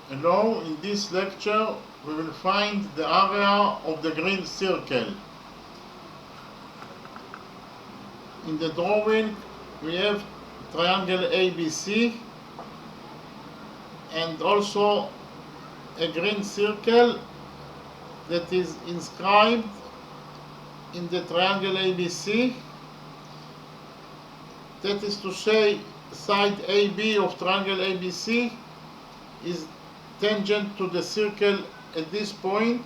Hello, in this lecture we will find the area of the green circle. In the drawing we have triangle ABC and also a green circle that is inscribed in the triangle ABC. That is to say, side AB of triangle ABC is tangent to the circle at this point.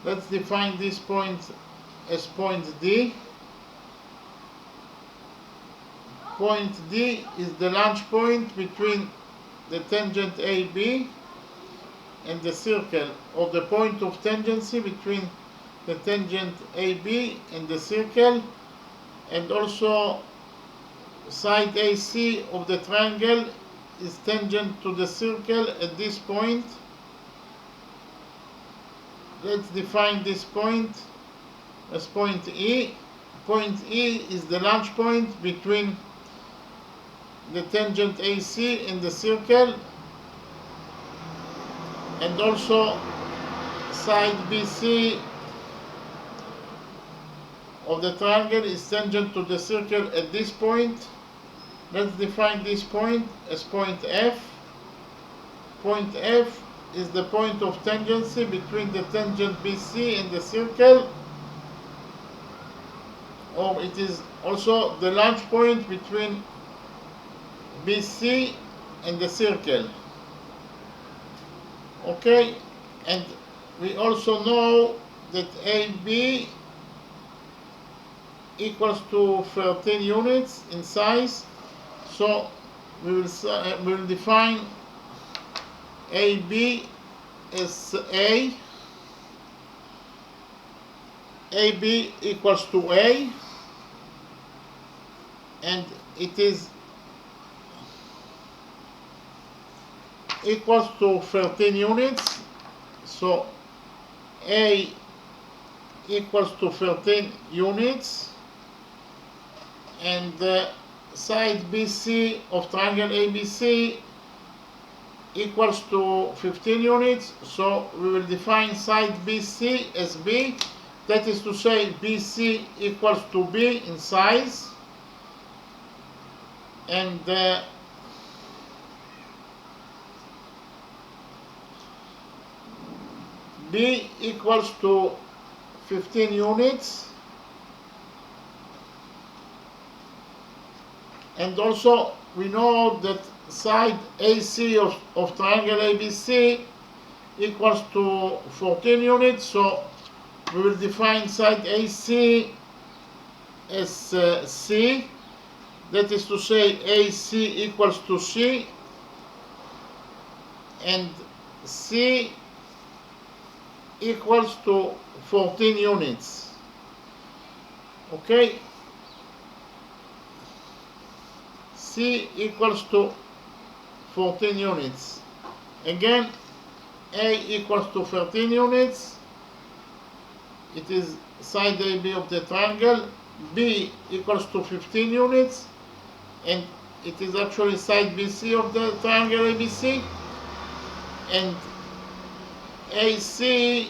Let's define this point as point D. Point D is the launch point between the tangent AB and the circle, or the point of tangency between the tangent AB and the circle, and also side AC of the triangle is tangent to the circle at this point. Let's define this point as point E. Point E is the launch point between the tangent AC and the circle, and also side BC of the triangle is tangent to the circle at this point. Let's define this point as point F. Point F is the point of tangency between the tangent BC and the circle, or it is also the launch point between BC and the circle. Okay, and we also know that AB equals to 13 units in size, so we will define AB as AB equals to A, and it is equals to 13 units, so A equals to 13 units, and side BC of triangle ABC equals to 15 units, so we will define side BC as B. That is to say, BC equals to B in size, and B equals to 15 units, and also we know that side AC of triangle ABC equals to 14 units, so we will define side AC as C. That is to say, AC equals to C, and C equals to 14 units. Okay, C equals to 14 units. Again, A equals to 13 units. It is side AB of the triangle. B equals to 15 units, and it is actually side BC of the triangle ABC, and AC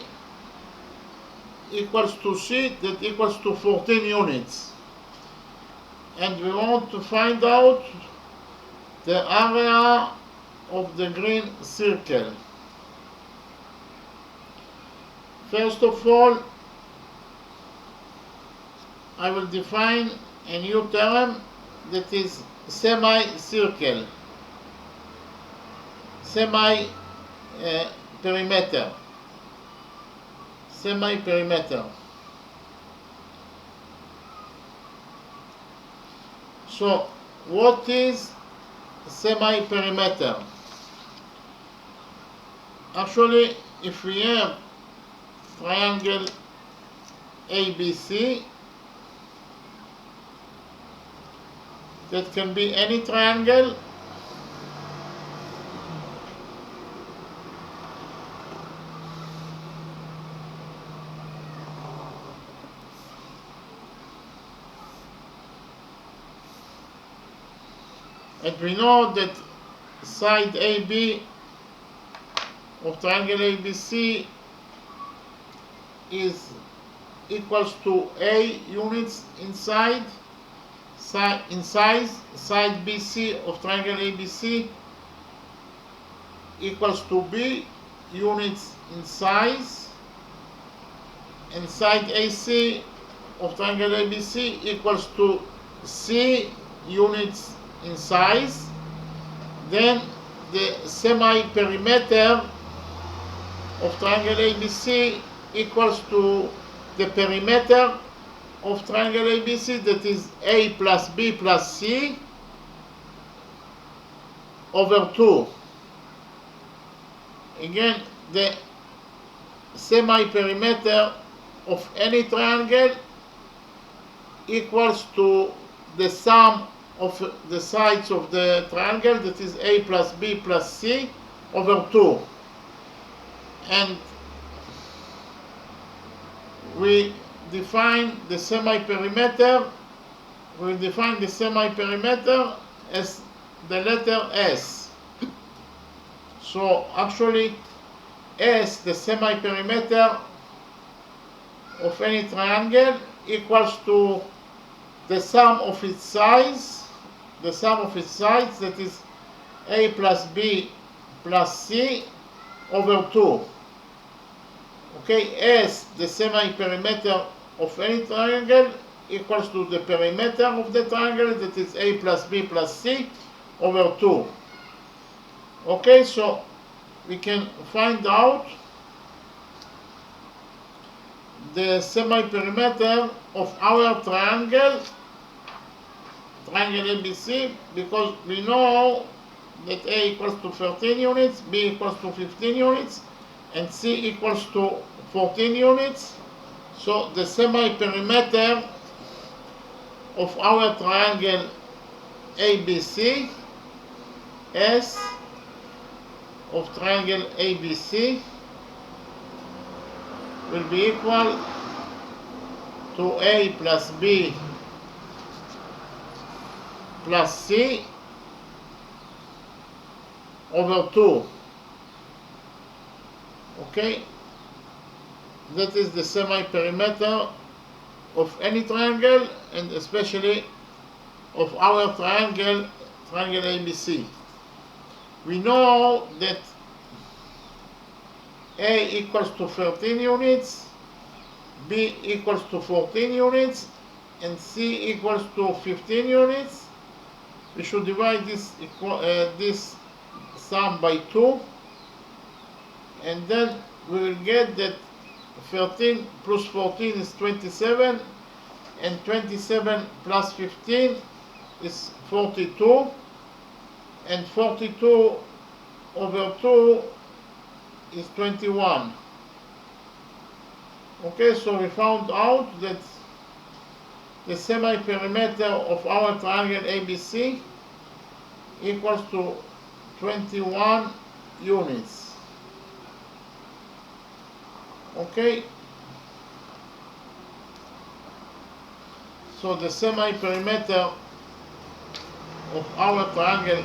equals to C, that equals to 14 units. And we want to find out the area of the green circle. First of all, I will define a new term that is semicircle, perimeter. Semi-perimeter. So, what is semi-perimeter? Actually, if we have triangle ABC, that can be any triangle, and we know that side AB of triangle ABC is equals to A units in size. Side BC of triangle ABC equals to B units in size, and side AC of triangle ABC equals to C units in size. Then the semi-perimeter of triangle ABC equals to the perimeter of triangle ABC, that is A plus B plus C over 2. Again, the semi-perimeter of any triangle equals to the sum of the sides of the triangle, that is A plus B plus C over 2. And we define the semi-perimeter as the letter S. So actually S, the semi-perimeter of any triangle, equals to the sum of its sides, that is A plus B plus C over 2. Okay, S, the semi-perimeter of any triangle, equals to the perimeter of the triangle, that is A plus B plus C over 2. Okay, so we can find out the semi-perimeter of our triangle ABC, because we know that A equals to 13 units, B equals to 15 units, and C equals to 14 units. So the semi-perimeter of our triangle ABC, S of triangle ABC, will be equal to A plus B plus C over 2. Okay, that is the semi-perimeter of any triangle, and especially of our triangle ABC. We know that A equals to 13 units, B equals to 14 units, and C equals to 15 units. We should divide this sum by 2, and then we will get that 13 plus 14 is 27, and 27 plus 15 is 42, and 42 over 2 is 21. Okay, so we found out that the semi-perimeter of our triangle ABC equals to 21 units. Okay, so the semi-perimeter of our triangle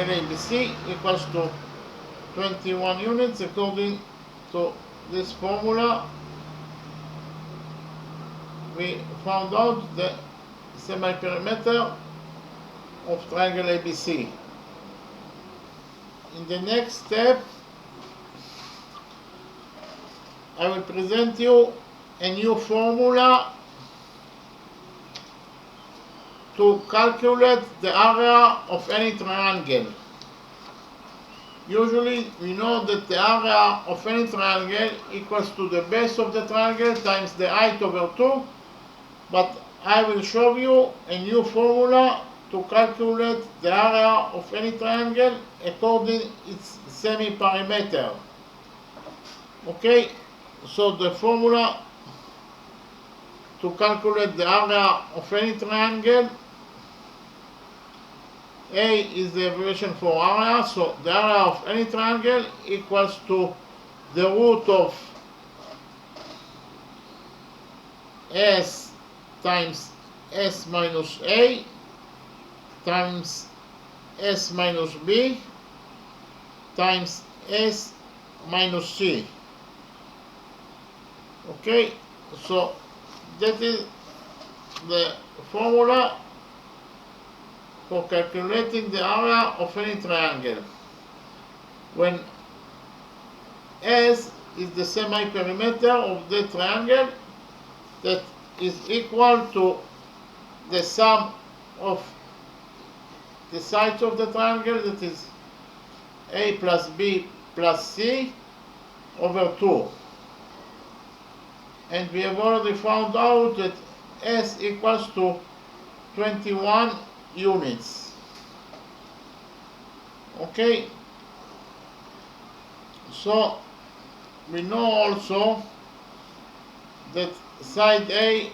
ABC equals to 21 units according to this formula. We found out the semi-perimeter of triangle ABC. In the next step, I will present you a new formula to calculate the area of any triangle. Usually we know that the area of any triangle equals to the base of the triangle times the height over 2, but I will show you a new formula to calculate the area of any triangle according its semi-perimeter. Okay, so the formula to calculate the area of any triangle, A is the abbreviation for area, so the area of any triangle equals to the root of S times S minus A times S minus B times S minus C. Okay, so that is the formula for calculating the area of any triangle. When S is the semi-perimeter of the triangle, that is equal to the sum of the sides of the triangle, that is A plus B plus C over 2. And we have already found out that S equals to 21 units. Okay, so we know also that side A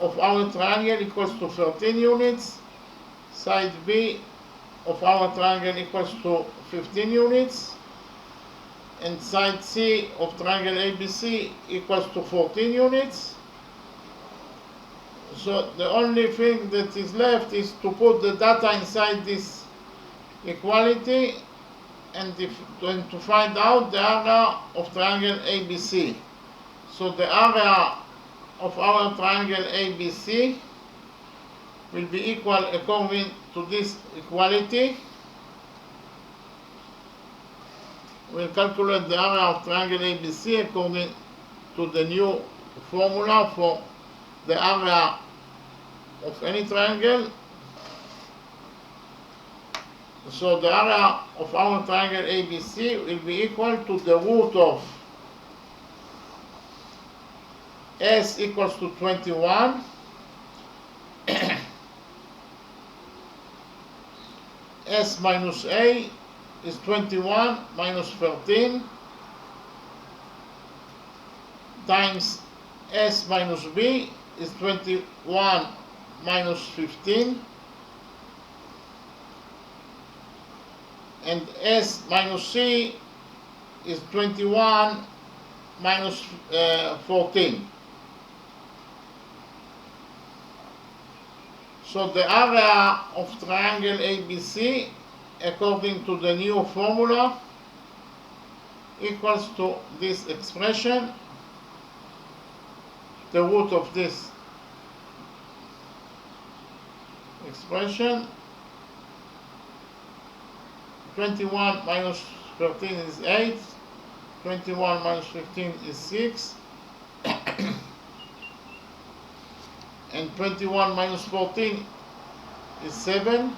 of our triangle equals to 13 units, side B of our triangle equals to 15 units, and side C of triangle ABC equals to 14 units. So the only thing that is left is to put the data inside this equality and to find out the area of triangle ABC. So the area of our triangle ABC will be equal, according to this equality, we'll calculate the area of triangle ABC according to the new formula for the area of any triangle. So the area of our triangle ABC will be equal to the root of S equals to 21 S minus A is 21 minus 13 times S minus B is 21 minus 15, and S minus C is 21 minus 14. So the area of triangle ABC, according to the new formula, equals to this expression, the root of this expression, 21 minus 13 is 8, 21 minus 15 is 6, and 21 minus 14 is 7.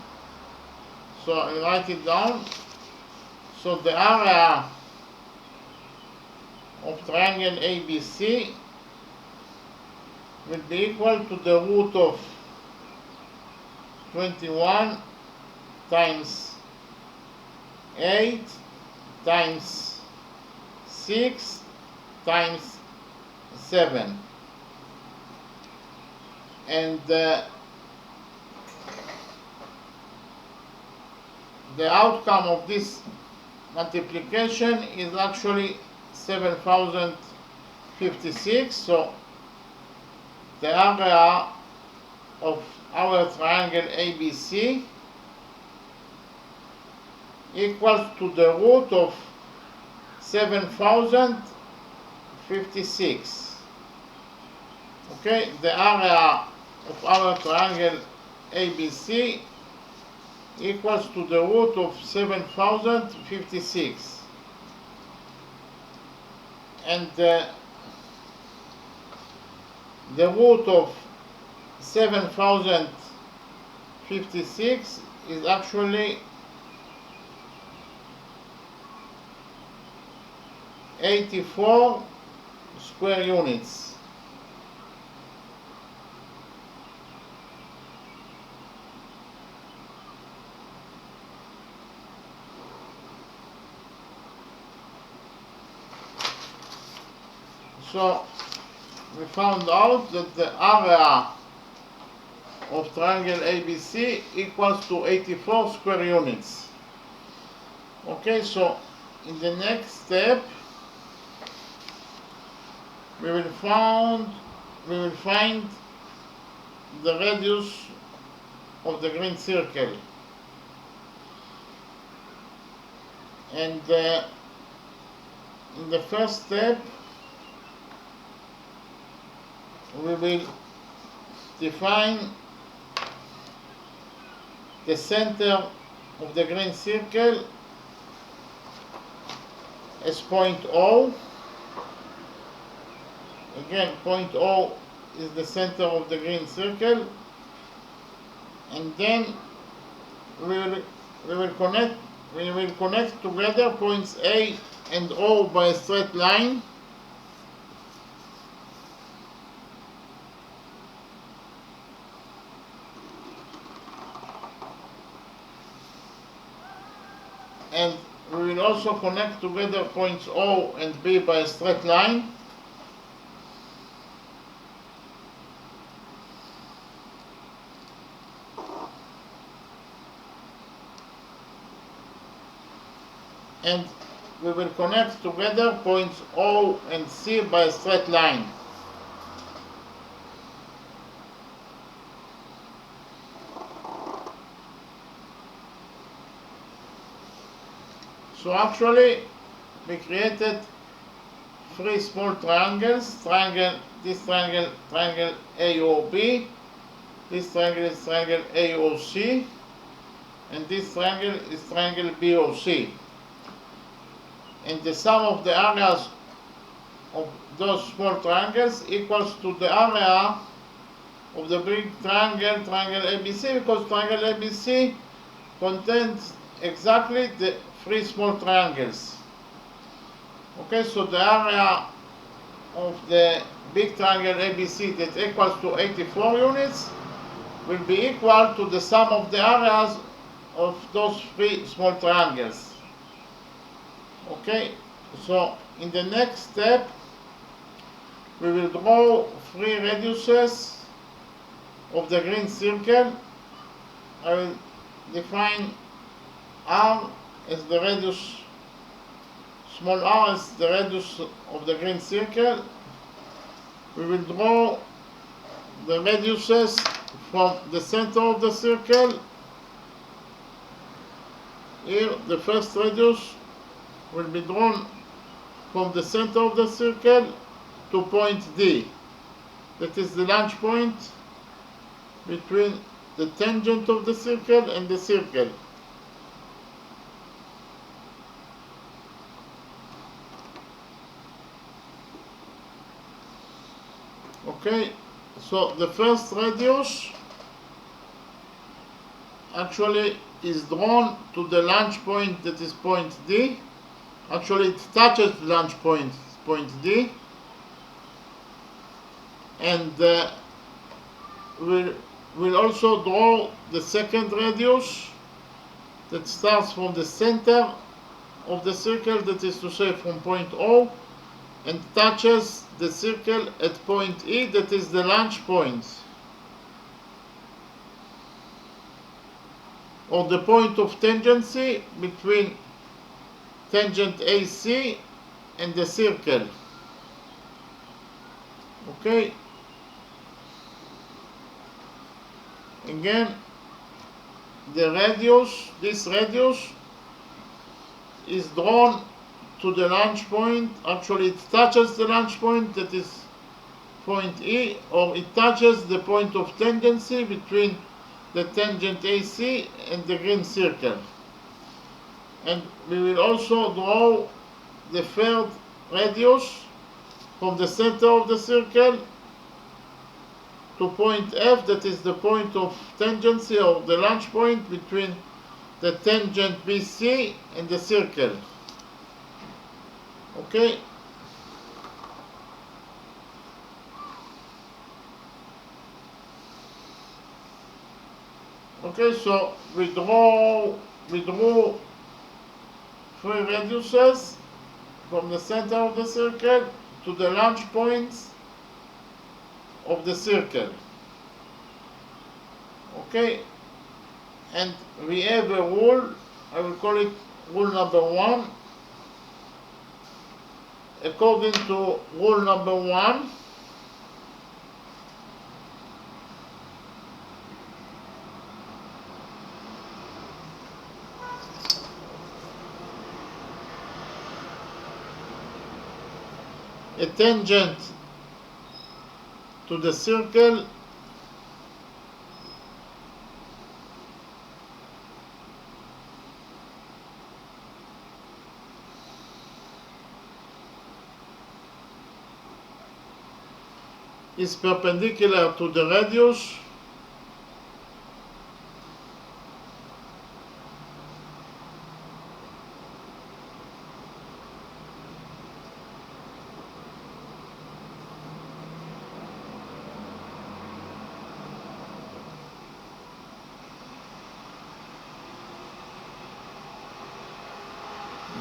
So I write it down. So the area of triangle ABC will be equal to the root of 21 times 8 times 6 times 7. And the outcome of this multiplication is actually 7056. So the area of our triangle ABC equals to the root of 7056. Okay, the area of our triangle ABC equals to the root of 7056. And the root of 7056 is actually 84 square units. So we found out that the area of triangle ABC equals to 84 square units. Okay, so in the next step we will find the radius of the green circle, and in the first step, we will define the center of the green circle as point O. Again, point O is the center of the green circle, and then we will connect together points A and O by a straight line. And we will also connect together points O and B by a straight line. And we will connect together points O and C by a straight line. So actually, we created three small triangles. This triangle AOB, this triangle is triangle AOC, and this triangle is triangle BOC. And the sum of the areas of those small triangles equals to the area of the big triangle, triangle ABC, because triangle ABC contains exactly the three small triangles. Okay, so the area of the big triangle ABC that equals to 84 units will be equal to the sum of the areas of those three small triangles. Okay, so in the next step, we will draw three radiuses of the green circle. I will define R as the radius, small r as the radius of the green circle. We will draw the radiuses from the center of the circle. Here, the first radius will be drawn from the center of the circle to point D. That is the launch point between the tangent of the circle and the circle. Okay, so the first radius actually is drawn to the launch point, that is point D. Actually, it touches the launch point, point D, and we'll also draw the second radius that starts from the center of the circle, that is to say from point O, and touches the circle at point E, that is the launch point, or the point of tangency between tangent AC and the circle. Okay, again, the radius, this radius is drawn to the launch point. Actually, it touches the launch point, that is point E, or it touches the point of tangency between the tangent AC and the green circle. And we will also draw the third radius from the center of the circle to point F, that is the point of tangency, or the launch point between the tangent BC and the circle. Okay, okay, so we draw three radiuses from the center of the circle to the launch points of the circle. Okay, and we have a rule, I will call it rule number 1. According to rule number 1, a tangent to the circle is perpendicular to the radius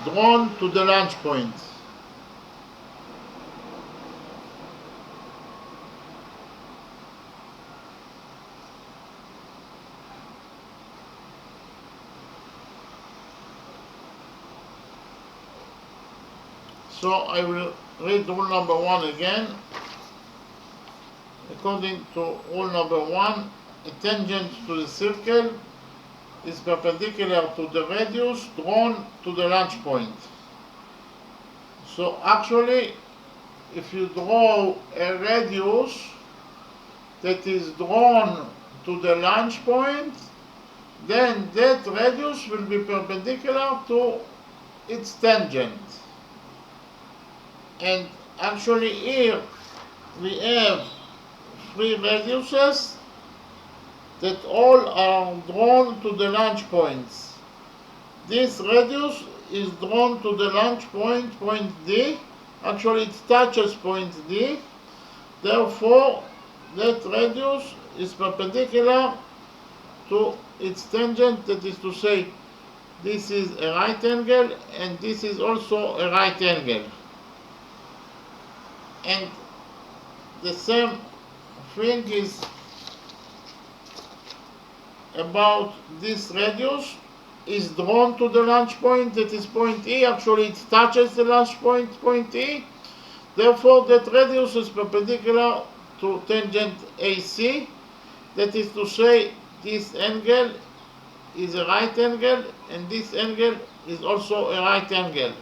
drawn to the launch point. So I will read rule number 1 again. According to rule number 1, a tangent to the circle is perpendicular to the radius drawn to the launch point. So actually, if you draw a radius that is drawn to the launch point, then that radius will be perpendicular to its tangent. And actually here we have three radiuses that all are drawn to the launch points. This radius is drawn to the launch point, point D. Actually it touches point D. Therefore that radius is perpendicular to its tangent, that is to say this is a right angle and this is also a right angle. And the same thing is about this radius is drawn to the launch point, that is point E. Actually it touches the launch point, point E. Therefore that radius is perpendicular to tangent AC, that is to say this angle is a right angle and this angle is also a right angle.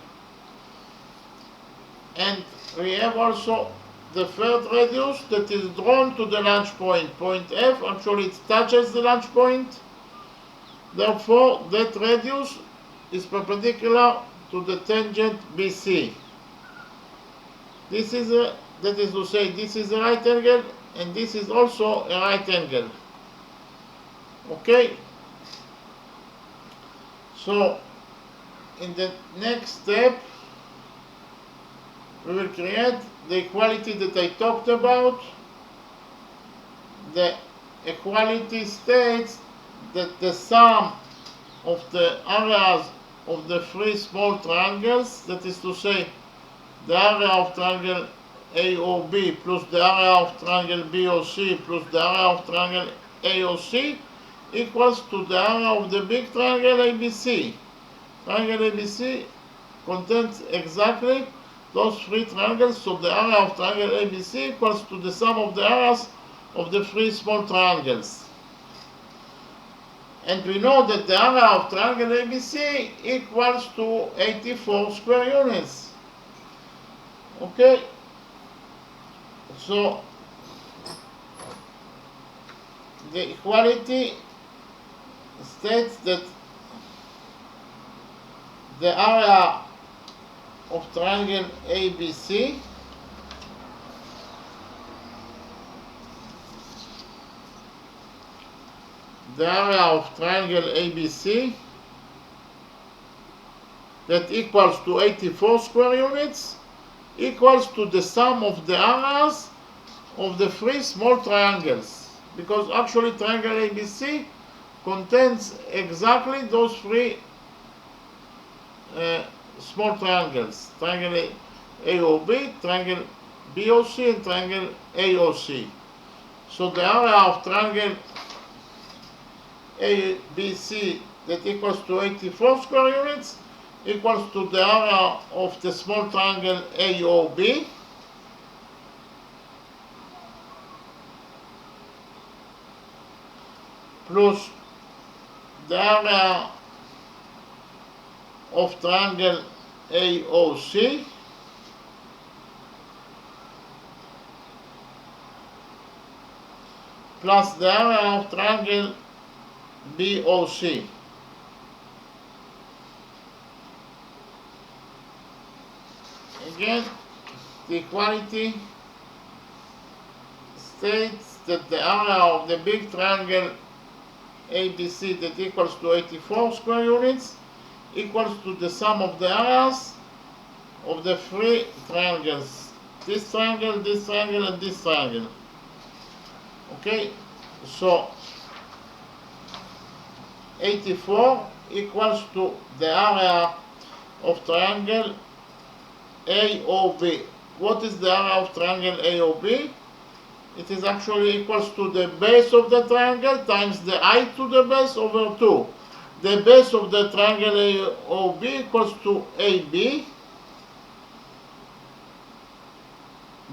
And we have also the third radius that is drawn to the launch point, point F. Actually it touches the launch point. Therefore that radius is perpendicular to the tangent BC. This is a, that is to say this is a right angle and this is also a right angle. Okay? So in the next step we will create the equality that I talked about. The equality states that the sum of the areas of the three small triangles, that is to say the area of triangle AOB plus the area of triangle BOC plus the area of triangle AOC equals to the area of the big triangle ABC. Triangle ABC contains exactly those three triangles, so the area of triangle ABC equals to the sum of the areas of the three small triangles. And we know that the area of triangle ABC equals to 84 square units. Okay? So the equality states that the area of triangle ABC that equals to 84 square units equals to the sum of the areas of the three small triangles, because actually triangle ABC contains exactly those three small triangles, triangle AOB, triangle BOC and triangle AOC. So the area of triangle ABC that equals to 84 square units equals to the area of the small triangle AOB plus the area of triangle AOC plus the area of triangle BOC. Again, the equality states that the area of the big triangle ABC that equals to 84 square units equals to the sum of the areas of the three triangles. This triangle, and this triangle. Okay, so 84 equals to the area of triangle AOB. What is the area of triangle AOB? It is actually equals to the base of the triangle times the height to the base over 2. The base of the triangle AOB equals to AB.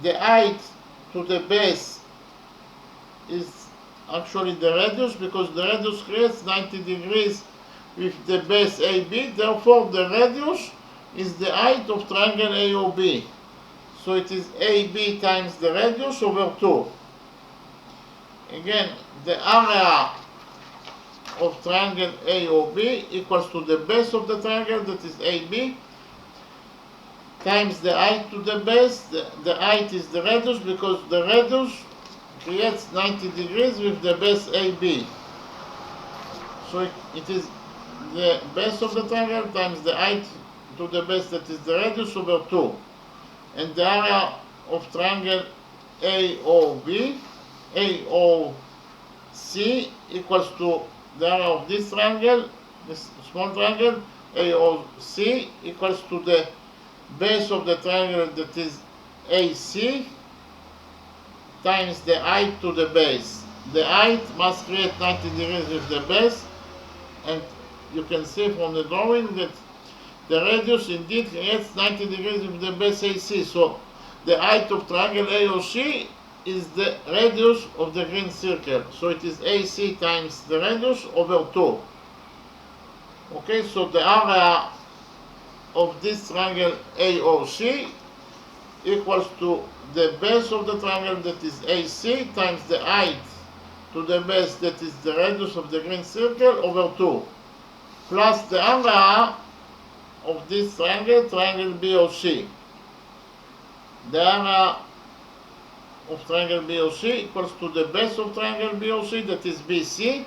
The height to the base is actually the radius, because the radius creates 90 degrees with the base AB. Therefore, the radius is the height of triangle AOB. So it is AB times the radius over 2. Again, the area of triangle AOB equals to the base of the triangle, that is AB, times the height to the base. The height is the radius, because the radius creates 90 degrees with the base AB. So it is the base of the triangle times the height to the base, that is the radius, over 2. And the area of triangle AOC equals to the area of this triangle, this small triangle, AOC, equals to the base of the triangle, that is AC, times the height to the base. The height must create 90 degrees with the base, and you can see from the drawing that the radius indeed creates 90 degrees with the base AC. So the height of triangle AOC is the radius of the green circle. So it is AC times the radius over 2. Okay, so the area of this triangle AOC equals to the base of the triangle, that is AC, times the height to the base, that is the radius of the green circle, over 2, plus the area of this triangle, triangle BOC. The area of triangle BOC equals to the base of triangle BOC, that is BC,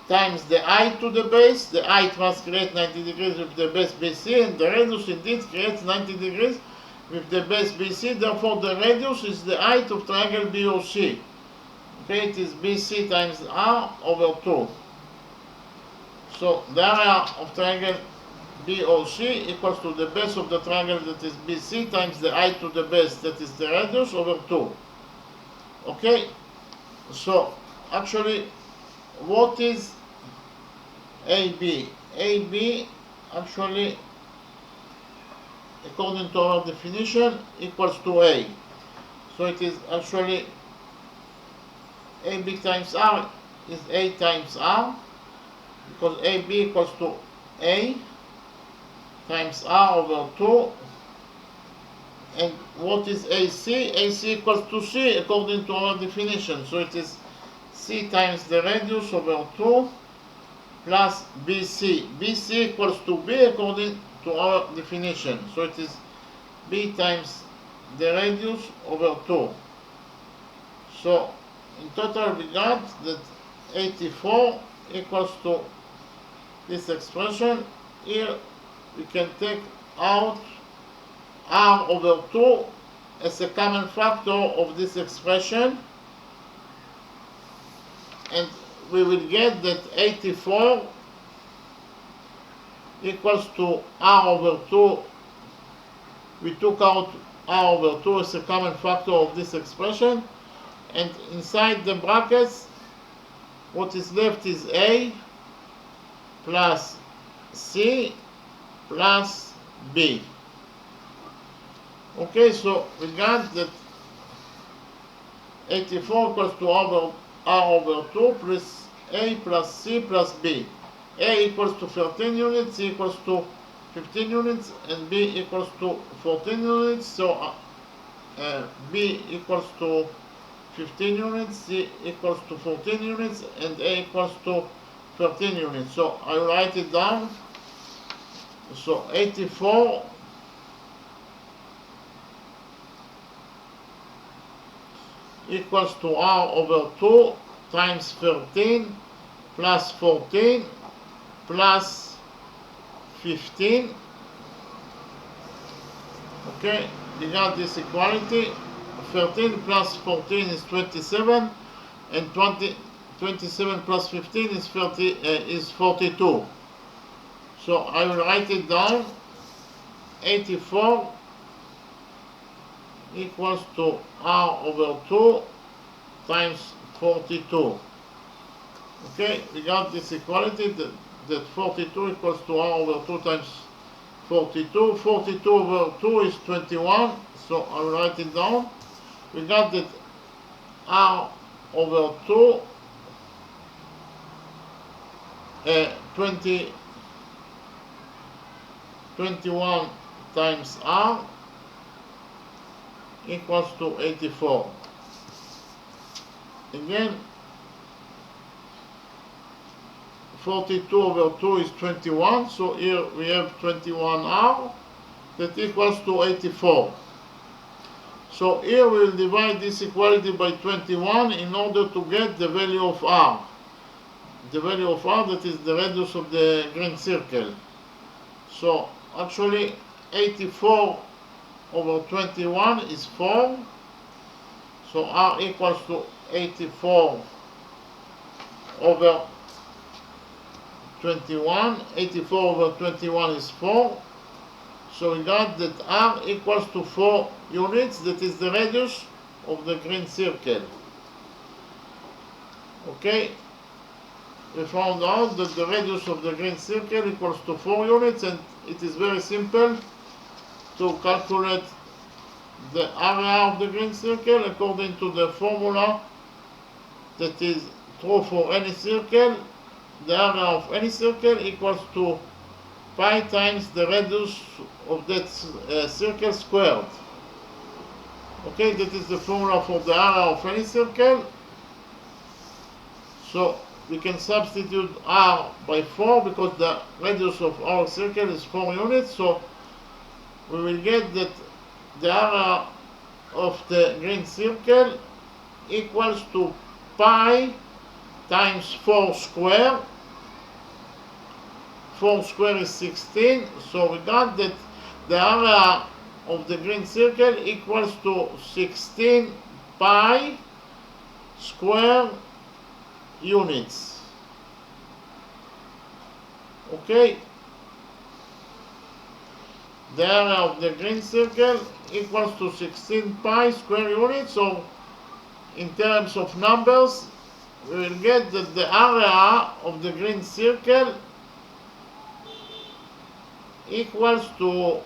times the height to the base. The height must create 90 degrees with the base BC, and the radius indeed creates 90 degrees with the base BC. Therefore, the radius is the height of triangle BOC. Okay, it is BC times R over 2. So the area of triangle BOC equals to the base of the triangle, that is BC, times the height to the base, that is the radius, over 2. Okay, so actually, what is AB? AB actually, according to our definition, equals to A. So it is actually AB times R is A times R, because AB equals to A times R over 2. And what is AC? AC equals to C according to our definition. So it is C times the radius over 2 plus BC. BC equals to B according to our definition. So it is B times the radius over 2. So in total we got that 84 equals to this expression. Here we can take out R over 2 as a common factor of this expression, and we will get that 84 equals to R over 2. We took out R over 2 as a common factor of this expression, and inside the brackets what is left is A plus C plus B. Okay, so we got that 84 equals to R over 2 plus A plus C plus B. A equals to 13 units, C equals to 15 units, and B equals to 14 units. So B equals to 15 units, C equals to 14 units, and A equals to 13 units. So I write it down. So 84 equals to R over 2 times 13 plus 14 plus 15. Okay, we got this equality. 13 plus 14 is 27, and 27 plus 15 is 42. So I will write it down. 84 equals to R over 2 times 42. Okay, we got this equality that 42 equals to R over 2 times 42. 42 over 2 is 21, so I will write it down. We got that R over 2 21 times R equals to 84. Again, 42 over 2 is 21, so here we have 21R that equals to 84. So here we will divide this equality by 21 in order to get the value of R. The value of R, that is the radius of the green circle. So actually 84 over 21 is 4. So R equals to 84 over 21. 84 over 21 is 4. So we got that R equals to 4 units. That is the radius of the green circle. Okay, we found out that the radius of the green circle equals to 4 units, and it is very simple to calculate the area of the green circle according to the formula that is true for any circle. The area of any circle equals to pi times the radius of that circle squared. Okay, that is the formula for the area of any circle. So we can substitute R by 4 because the radius of our circle is 4 units. So we will get that the area of the green circle equals to pi times 4 square. 4 square is 16, so we got that the area of the green circle equals to 16 pi square units. Okay, the area of the green circle equals to 16 pi square units. So in terms of numbers, we will get that the area of the green circle equals to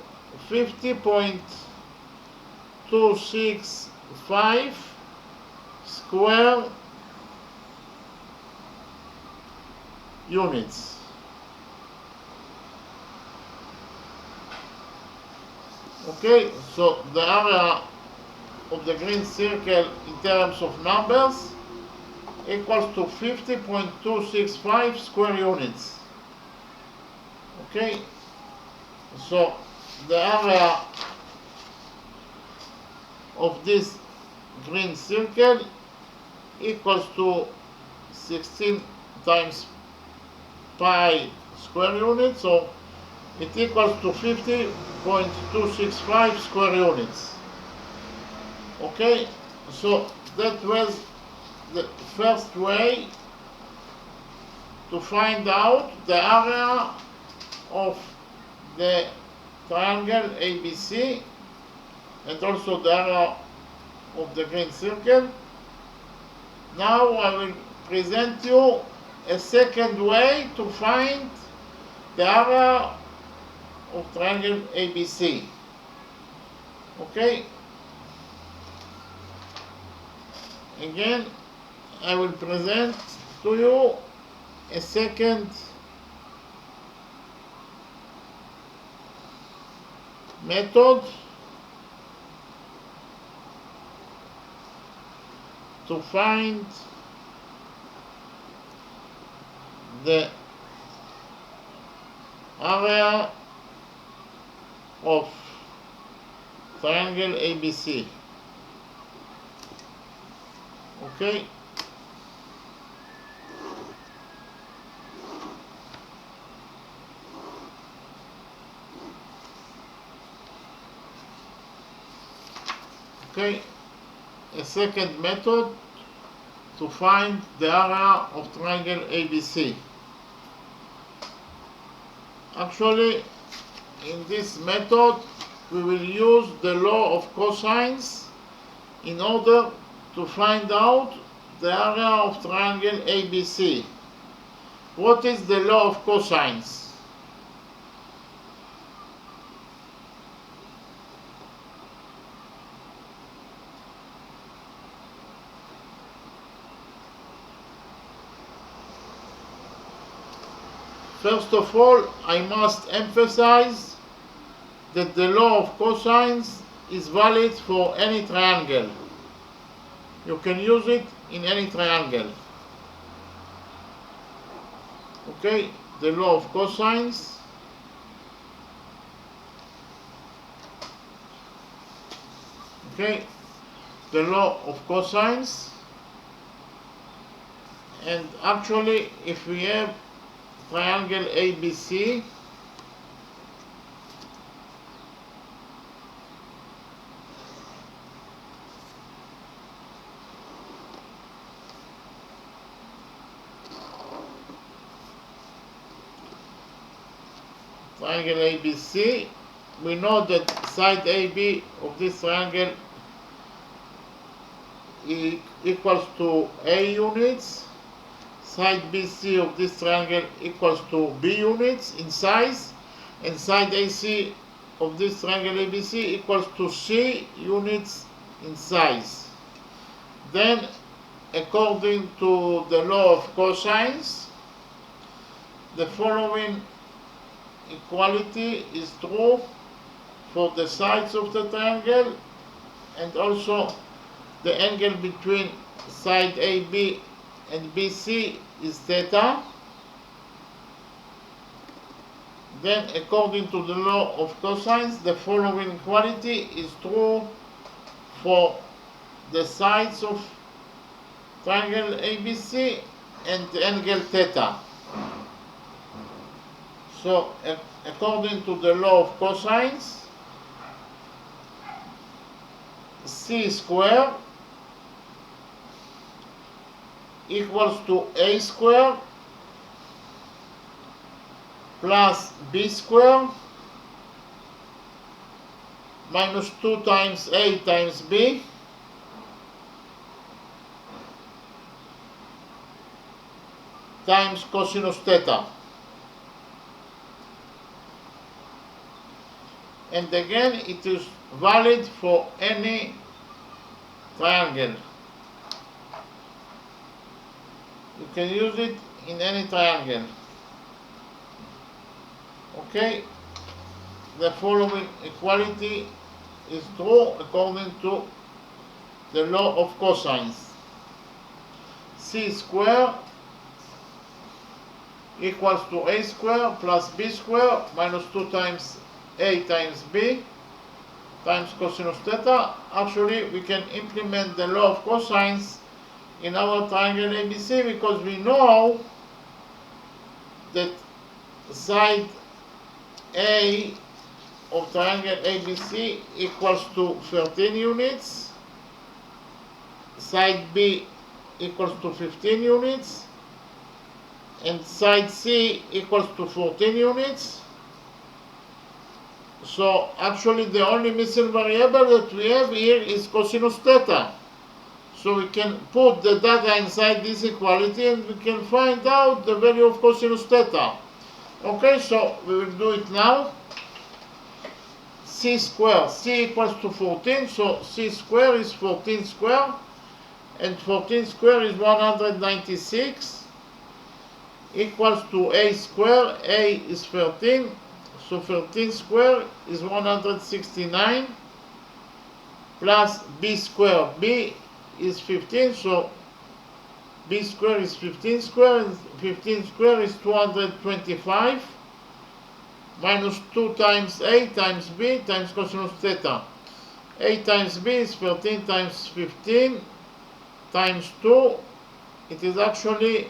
50.265 square units. Okay, so the area of the green circle in terms of numbers equals to 50.265 square units. Okay, so the area of this green circle equals to 16 times pi square units, so it equals to 50.265 square units. Okay, so that was the first way to find out the area of the triangle ABC and also the area of the green circle. Now I will present you a second way to find the area of triangle ABC. Okay, again I will present to you a second method to find the area of triangle ABC. Okay. Okay, a second method to find the area of triangle ABC. Actually, in this method, we will use the law of cosines in order to find out the area of triangle ABC. What is the law of cosines? First of all, I must emphasize that the law of cosines is valid for any triangle. You can use it in any triangle. Okay, the law of cosines. Okay, the law of cosines. And actually, if we have triangle ABC, we know that side AB of this triangle equals to A units, side BC of this triangle equals to B units in size, and side AC of this triangle ABC equals to C units in size. Then, according to the law of cosines, the following equality is true for the sides of the triangle, and also the angle between side AB and BC is theta. Then, according to the law of cosines, the following equality is true for the sides of triangle ABC and the angle theta. So, according to the law of cosines, C squared equals to A squared plus B squared minus 2 times A times B times cosinus theta. And again, it is valid for any triangle. You can use it in any triangle. Okay, the following equality is true according to the law of cosines. C squared equals to A squared plus B squared minus 2 times A times B times cosinus theta. Actually, we can implement the law of cosines in our triangle ABC because we know that side A of triangle ABC equals to 13 units, side B equals to 15 units, and side C equals to 14 units. So actually the only missing variable that we have here is cosinus theta. So we can put the data inside this equality and we can find out the value of cosinus theta. Okay, so we will do it now. C squared, C equals to 14, so C squared is 14 squared, and 14 squared is 196, equals to A squared, A is 13, so 13 squared is 169, plus B squared, B is 15, so b squared is 15 squared, and 15 squared is 225, minus 2 times a times b times cosinus theta. A times b is 13 times 15 times 2. It is actually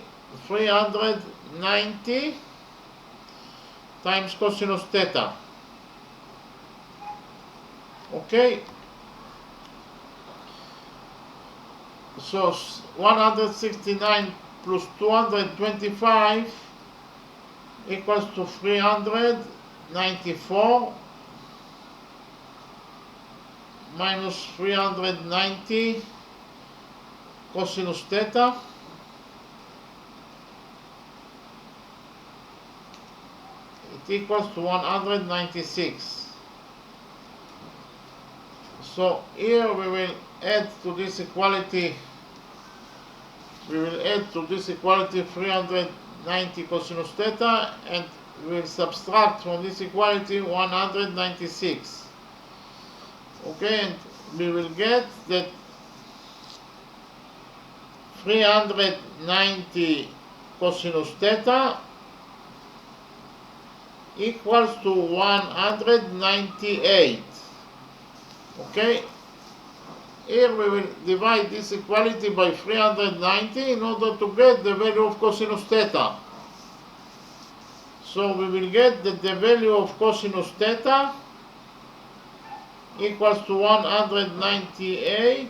390 times cosinus theta. Okay, so 169 plus 225 equals to 394 minus 390 cosinus theta. It equals to 196. So here we will add to this equality, 390 cosinus theta, and we will subtract from this equality 196. Okay, and we will get that 390 cosinus theta equals to 198. Okay, here we will divide this equality by 390 in order to get the value of cosinus theta. So we will get that the value of cosinus theta equals to 198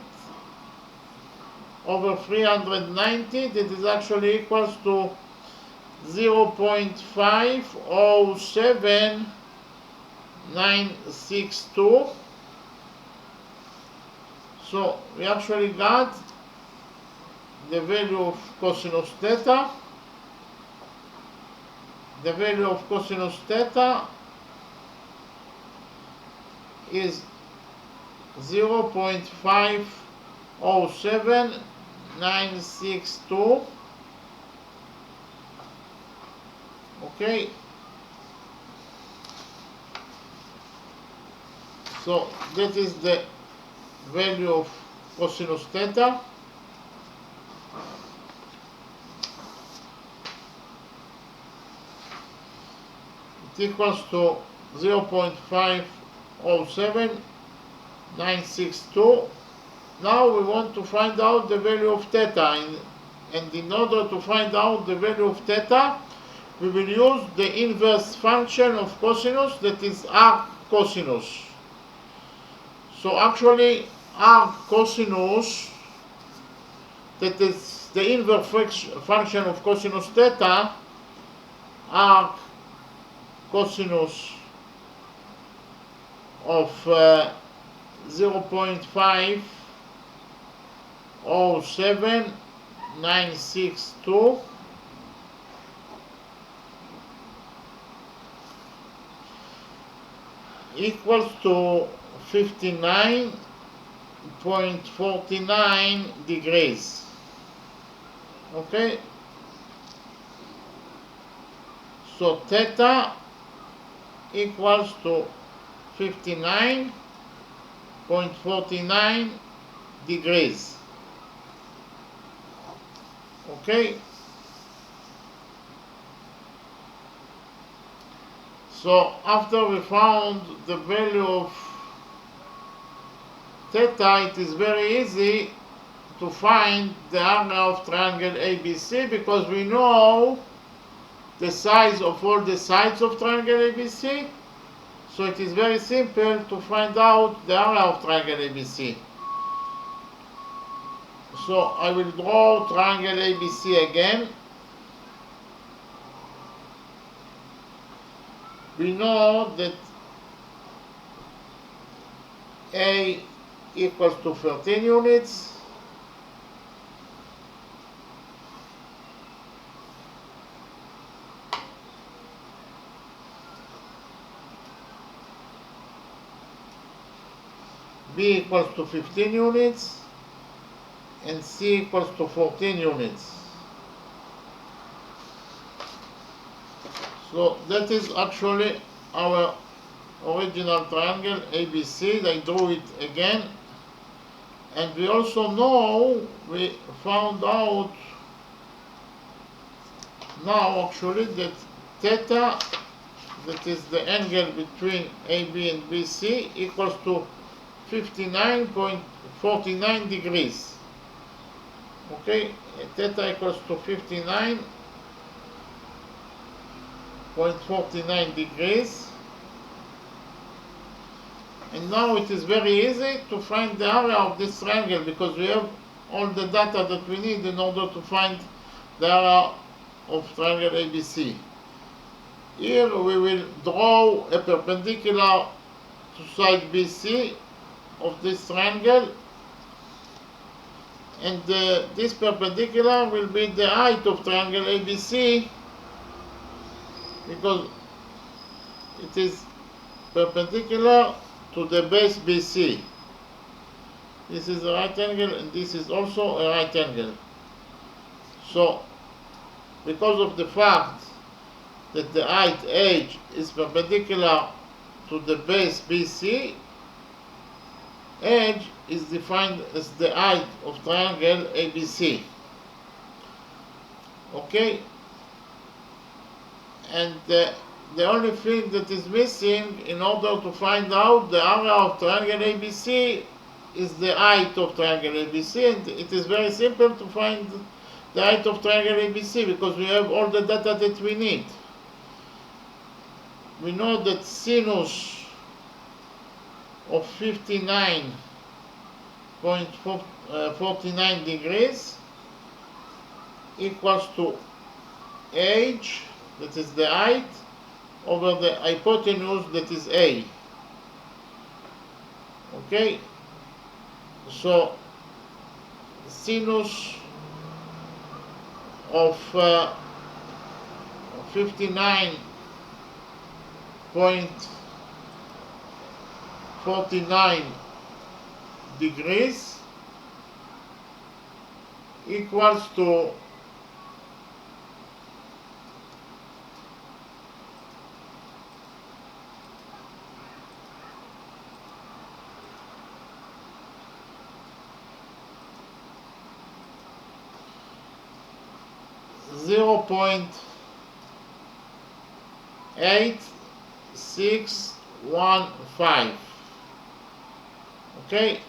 over 390. That is actually equals to 0.507962. So we actually got the value of cosinus theta. The value of cosinus theta is 0.507962. Okay, so that is the value of cosinus theta. It equals to 0.507962. Now we want to find out the value of theta, and in order to find out the value of theta, we will use the inverse function of cosinus, that is arc cosinus. So actually arc cosinus, that is the inverse function of cosinus theta, arc cosinus of 0.507962 equals to 59.49 degrees. Okay, so theta equals to 59.49 degrees. Okay, so after we found the value of theta, it is very easy to find the area of triangle ABC, because we know the size of all the sides of triangle ABC. So it is very simple to find out the area of triangle ABC. So I will draw triangle ABC again. We know that A equals to 13 units. B equals to 15 units, and C equals to 14 units. So that is actually our original triangle ABC. I drew it again. And we also know, we found out now actually, that theta, that is the angle between AB and BC, equals to 59.49 degrees. Okay, theta equals to 59.49 degrees. And now it is very easy to find the area of this triangle, because we have all the data that we need in order to find the area of triangle ABC. Here we will draw a perpendicular to side BC of this triangle, and this perpendicular will be the height of triangle ABC, because it is perpendicular to the base BC. This is a right angle, and this is also a right angle. So, because of the fact that the height H is perpendicular to the base BC, H is defined as the height of triangle ABC. Okay? And the only thing that is missing in order to find out the area of triangle ABC is the height of triangle ABC, and it is very simple to find the height of triangle ABC because we have all the data that we need. We know that sinus of 59.49 degrees equals to H, that is the height, over the hypotenuse, that is A. Okay? So, sinus of 59.49 degrees equals to 0.8615. Okay?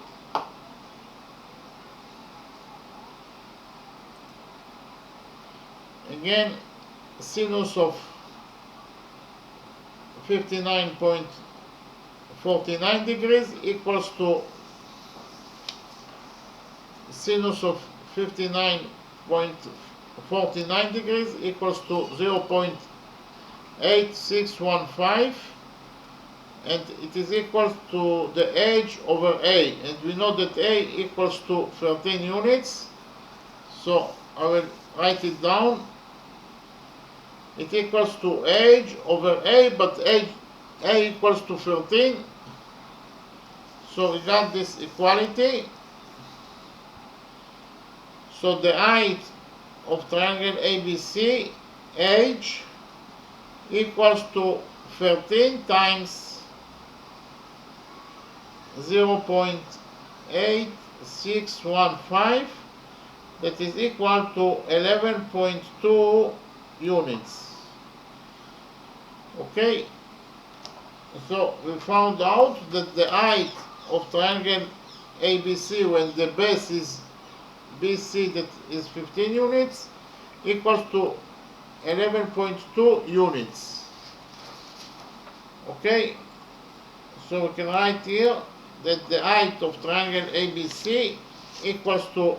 Again, sinus of 59.49 degrees equals to sinus of 59.49 degrees equals to 0.8615, and it is equal to the H over A, and we know that A equals to 13 units, so I will write it down. It equals to H over A, but A equals to 13, so we got this equality. So the height of triangle ABC, H, equals to 13 times 0.8615, that is equal to 11.2 units. Okay, so we found out that the height of triangle ABC when the base is BC, that is 15 units, equals to 11.2 units. Okay, so we can write here that the height of triangle ABC equals to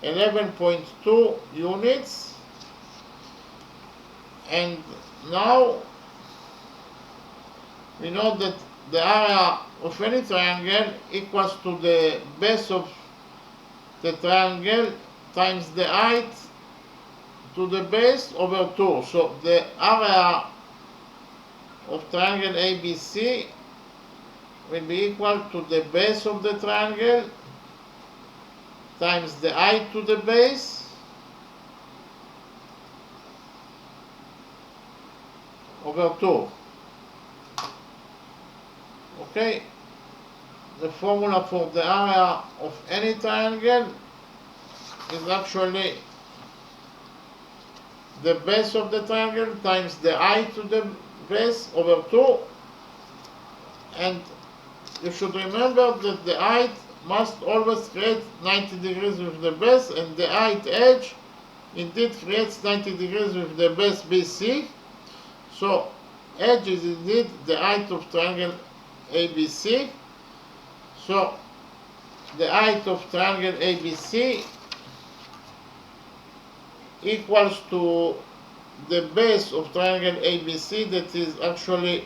11.2 units, and now we know that the area of any triangle equals to the base of the triangle times the height to the base over 2. So the area of triangle ABC will be equal to the base of the triangle times the height to the base over 2. Okay, the formula for the area of any triangle is actually the base of the triangle times the height to the base over 2, and you should remember that the height must always create 90 degrees with the base, and the height edge indeed creates 90 degrees with the base BC. So edge is indeed the height of triangle ABC. So the height of triangle ABC equals to the base of triangle ABC, that is actually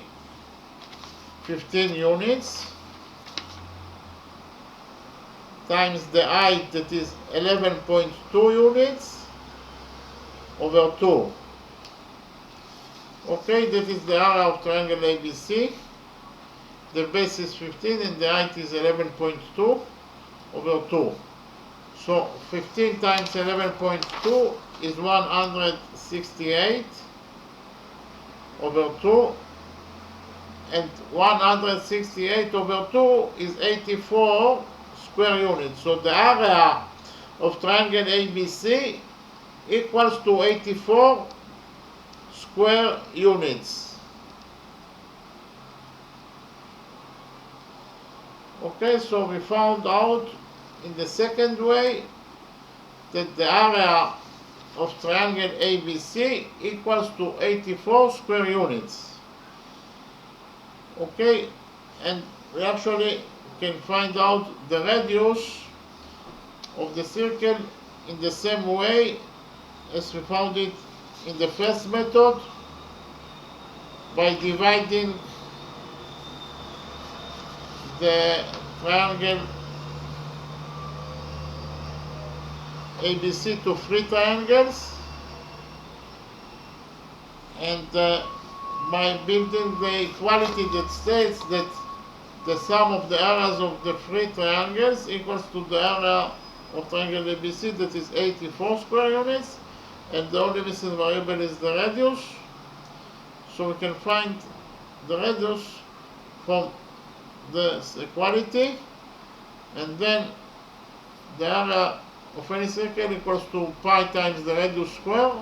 15 units, times the height, that is 11.2 units, over 2. Okay, that is the area of triangle ABC. The base is 15 and the height is 11.2 over 2. So 15 times 11.2 is 168 over 2, and 168 over 2 is 84 square units. So the area of triangle ABC equals to 84 square units. Okay, so we found out in the second way that the area of triangle ABC equals to 84 square units. Okay, and we actually can find out the radius of the circle in the same way as we found it in the first method, by dividing the triangle ABC to 3 triangles, and by building the equality that states that the sum of the areas of the 3 triangles equals to the area of triangle ABC, that is 84 square units, and the only missing variable is the radius. So we can find the radius from this equality, and then the area of any circle equals to pi times the radius square,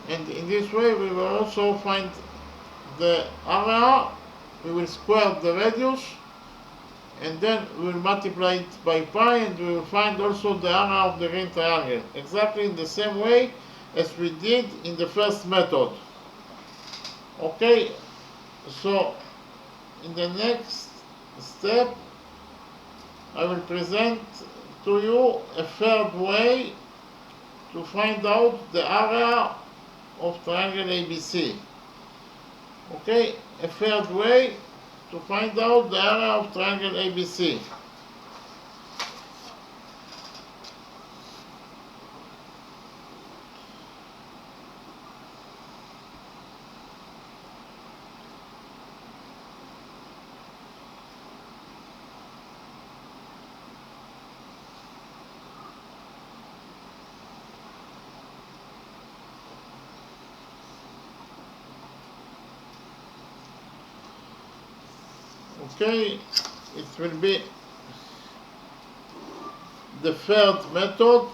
and in this way we will also find the area. We will square the radius, and then we will multiply it by pi, and we will find also the area of the green triangle, exactly in the same way as we did in the first method. Okay, so in the next step I will present to you a third way to find out the area of triangle ABC. Okay, a third way to find out the area of triangle ABC. Okay, it will be the third method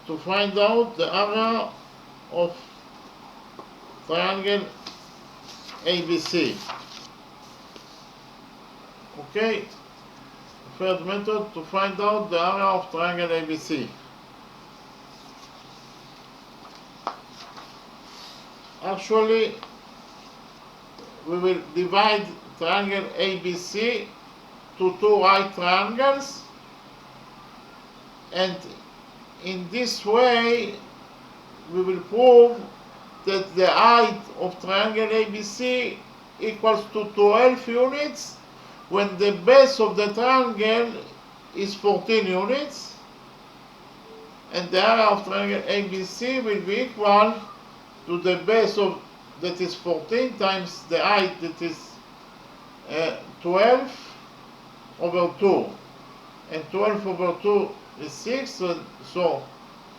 to find out the area of triangle ABC. Okay, third method to find out the area of triangle ABC. Actually, we will divide triangle ABC to 2 right triangles, and in this way we will prove that the height of triangle ABC equals to 12 units when the base of the triangle is 14 units, and the area of triangle ABC will be equal to the base of that is 14 times the height, that is 12 over 2, and 12 over 2 is 6, so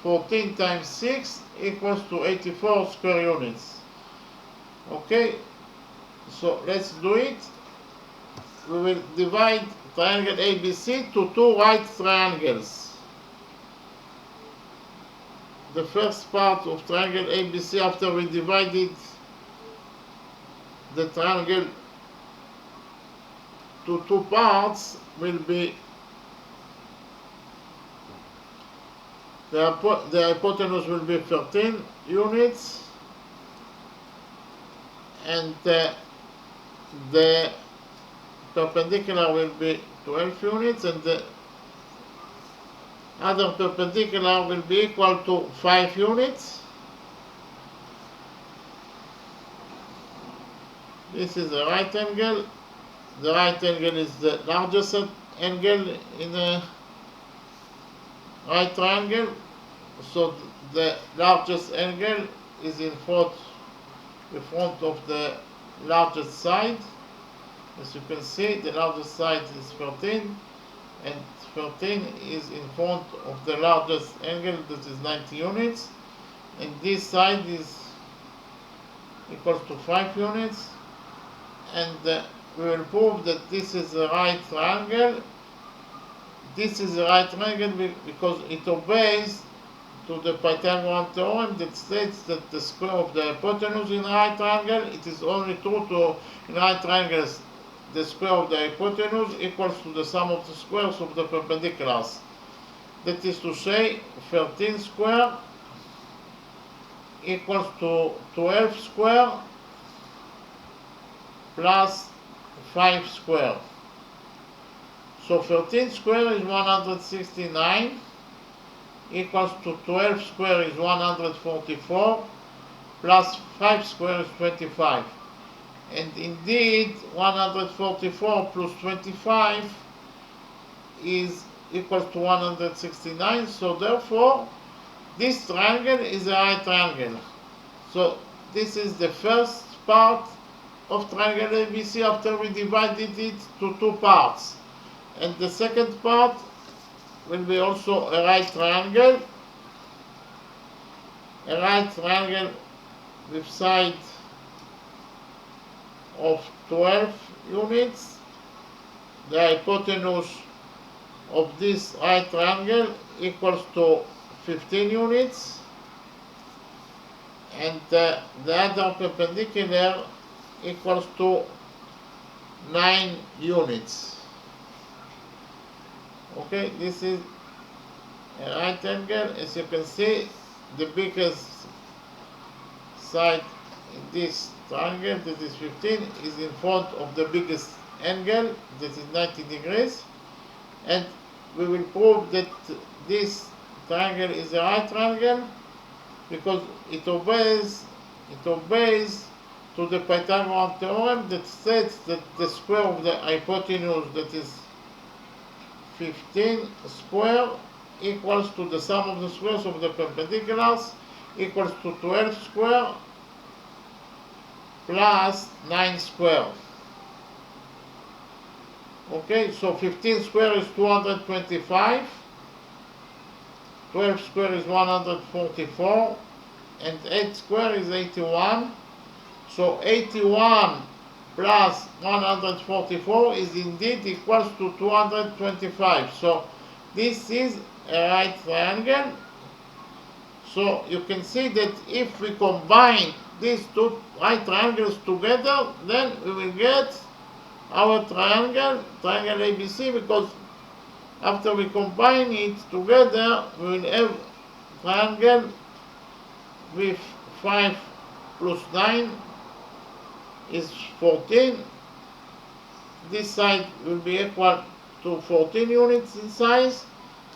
14 times 6 equals to 84 square units. Okay, so let's do it. we will divide triangle ABC to two right triangles. The first part of triangle ABC, after we divided the triangle to two parts, will be the hypotenuse will be 13 units, and the perpendicular will be 12 units, and the other perpendicular will be equal to 5 units. This is the right angle. The right angle is the largest angle in a right triangle, so the largest angle is in front of the largest side. As you can see, the largest side is 13, and 13 is in front of the largest angle, that is 90 units, and this side is equal to 5 units, and we will prove that this is the right triangle. This is the right triangle because it obeys to the Pythagorean theorem that states that the square of the hypotenuse in a right triangle, it is only true to in right triangles the square of the hypotenuse equals to the sum of the squares of the perpendiculars. That is to say, 13 square equals to 12 square plus 5 square. So 13 square is 169, equals to 12 square is 144, plus 5 square is 25. And indeed, 144 plus 25 is equals to 169, so therefore, this triangle is a right triangle. So this is the first part of triangle ABC after we divided it to two parts. And the second part will be also a right triangle. A right triangle with side of 12 units. The hypotenuse of this right triangle equals to 15 units. And the other perpendicular equals to 9 units. Okay, this is a right angle. As you can see, the biggest side in this triangle, that is 15, is in front of the biggest angle, that is 90 degrees. And we will prove that this triangle is a right triangle because it obeys to the Pythagorean theorem that states that the square of the hypotenuse, that is 15 square, equals to the sum of the squares of the perpendiculars, equals to 12 square plus 9 square. Okay, so 15 square is 225, 12 square is 144, and 8 square is 81. So 81 plus 144 is indeed equals to 225. So this is a right triangle. So you can see that if we combine these two right triangles together, then we will get our triangle ABC, because after we combine it together, we will have triangle with 5 plus 9 is 14. This side will be equal to 14 units in size.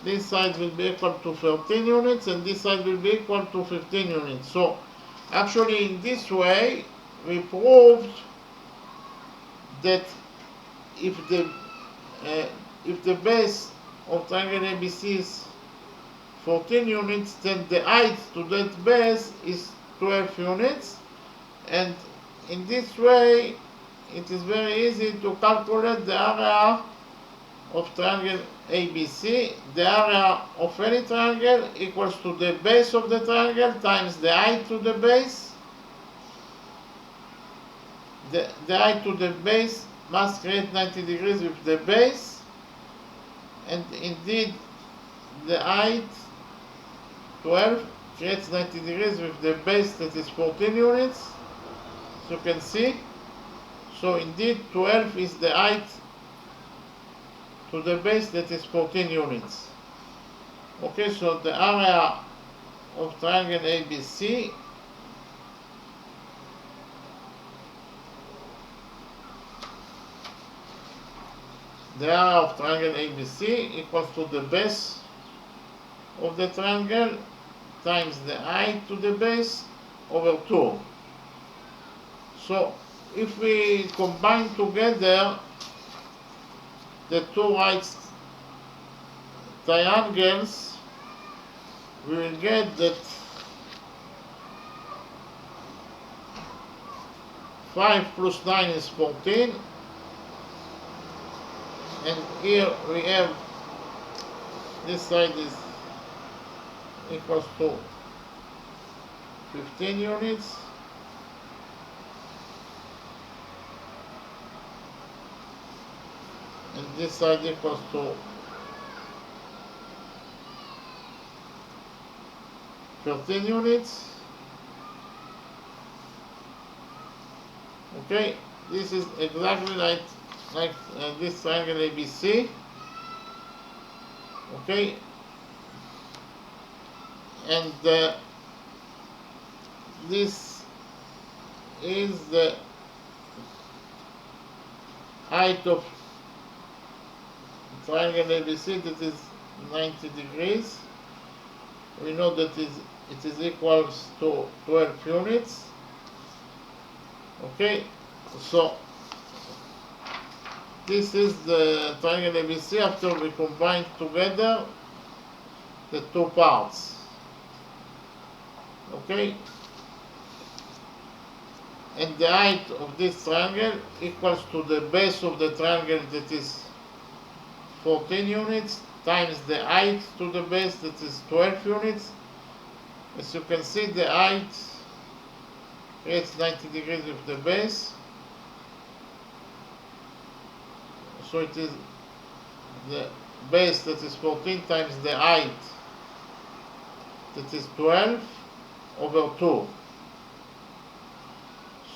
This side will be equal to 13 units, and this side will be equal to 15 units. So actually, in this way, we proved that if the base of triangle ABC is 14 units, then the height to that base is 12 units. And in this way, it is very easy to calculate the area of triangle ABC. The area of any triangle equals to the base of the triangle times the height to the base. The height to the base must create 90 degrees with the base, and indeed the height 12 creates 90 degrees with the base that is 14 units, as you can see. So indeed 12 is the height to the base that is 14 units. Okay, so the area of triangle ABC ABC equals to the base of the triangle times the height to the base over 2. So if we combine together the two right triangles, we will get that 5 plus 9 is 14, and here we have this side is equals to 15 units, and this side equals to 13 units. Okay, this is exactly like this triangle ABC. Okay, and this is the height of triangle ABC, that is 90 degrees. We know that it is equals to 12 units. Okay, so this is the triangle ABC after we combine together the two parts. Okay, and the height of this triangle equals to the base of the triangle, that is 14 units, times the height to the base, that is 12 units. As you can see, the height creates 90 degrees with the base. So it is the base that is 14 times the height, that is 12 over 2.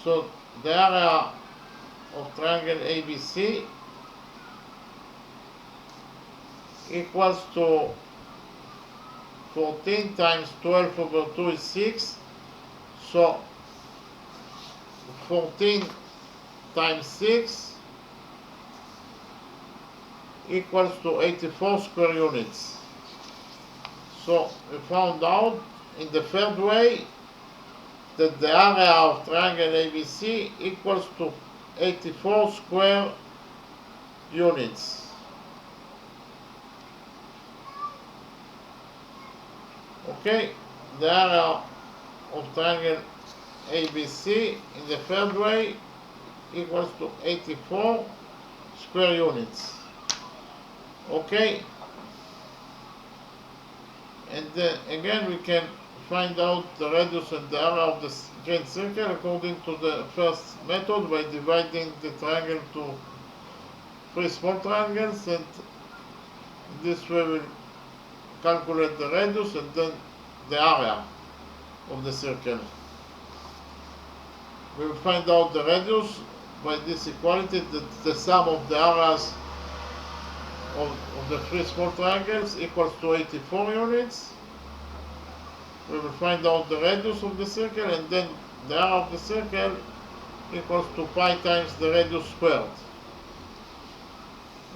So the area of triangle ABC equals to 14 times 12 over 2 is 6. So 14 times 6 equals to 84 square units. So we found out in the third way that the area of triangle ABC equals to 84 square units. Okay, the area of triangle ABC in the third way equals to 84 square units. Okay, and then again we can find out the radius and the area of the green circle according to the first method by dividing the triangle to 3 small triangles, and this way we'll calculate the radius and then the area of the circle. We will find out the radius by this equality, that the sum of the areas of the 3 small triangles equals to 84 units. We will find out the radius of the circle, and then the area of the circle equals to pi times the radius squared.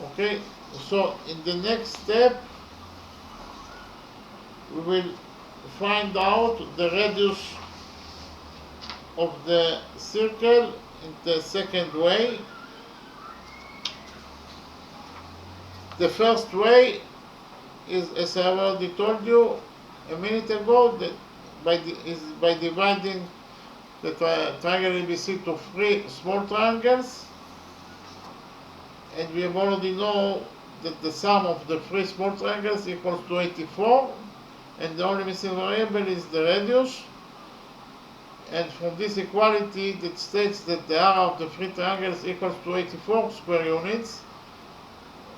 Okay, so in the next step we will find out the radius of the circle in the second way. The first way is, as I already told you a minute ago, that by dividing the triangle ABC to 3 small triangles, and we have already know that the sum of the 3 small triangles equals to 84, and the only missing variable is the radius. and from this equality that states that the area of the three triangles equals to 84 square units,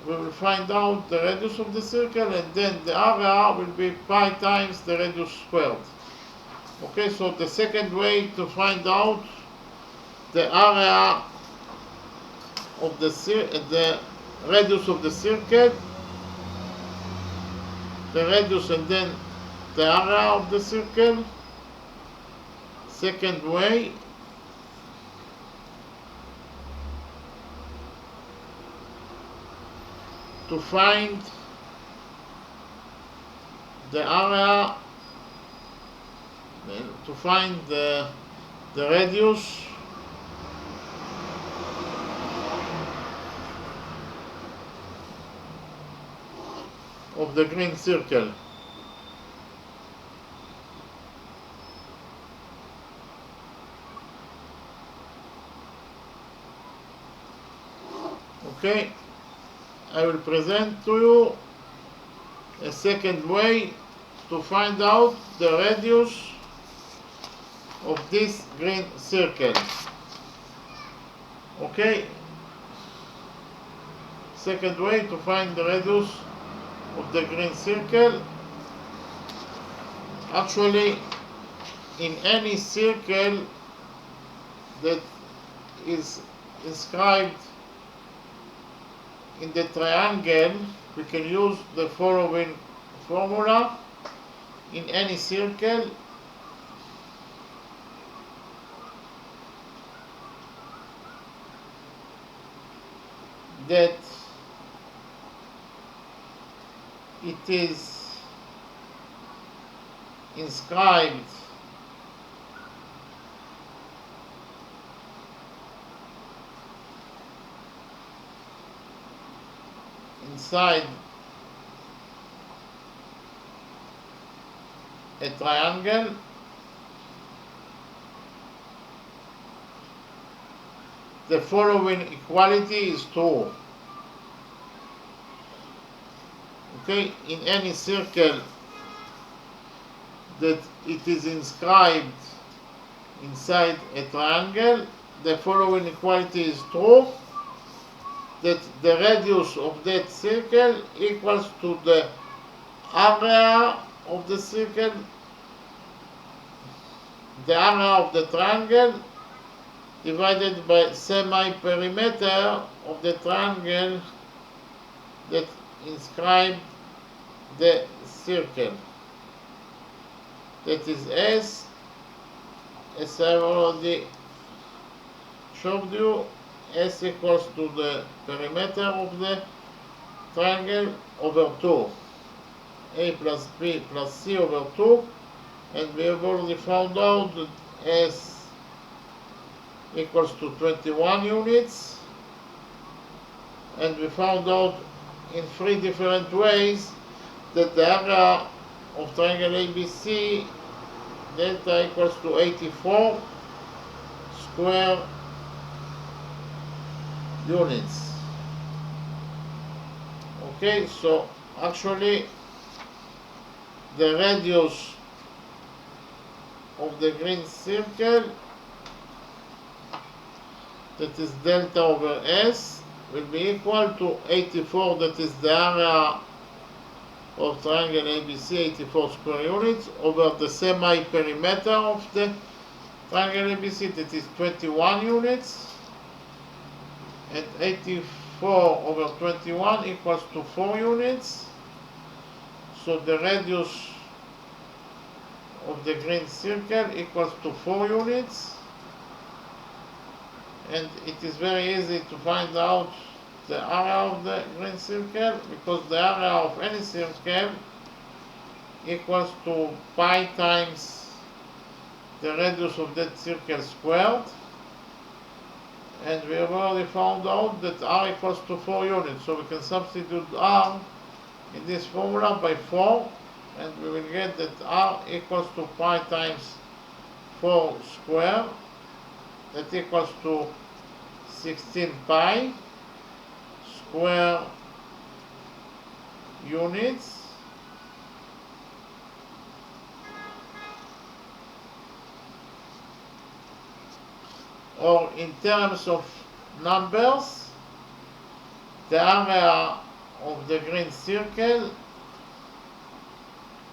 we will find out the radius of the circle, and then the area will be pi times the radius squared. Okay, so the second way to find out the area of the radius of the circle, the radius and then the area of the circle. Second way, to find the area, to find the radius of the green circle. Okay, I will present to you a second way to find out the radius of this green circle. Okay, second way to find the radius of the green circle. Actually, in any circle that is inscribed in the triangle, we can use the following formula. In any circle, that it is inscribed inside a triangle, the following equality is true. Okay, in any circle that it is inscribed inside a triangle, the following equality is true, that the radius of that circle equals to the area of the circle, the area of the triangle, divided by semi-perimeter of the triangle that inscribed the circle. That is S, as I already showed you, S equals to the perimeter of the triangle over 2. A plus B plus C over 2. And we have already found out that S equals to 21 units. And we found out in 3 different ways that the area of triangle ABC delta equals to 84 square units. Okay, so actually the radius of the green circle, that is delta over S, will be equal to 84, that is the area of triangle ABC, 84 square units, over the semi-perimeter of the triangle ABC, that is 21 units, and 84 over 21 equals to 4 units. So the radius of the green circle equals to 4 units. And it is very easy to find out the area of the green circle, because the area of any circle equals to pi times the radius of that circle squared. And we have already found out that R equals to 4 units, so we can substitute R in this formula by 4, and we will get that R equals to pi times 4 square, that equals to 16 pi square units. or in terms of numbers, the area of the green circle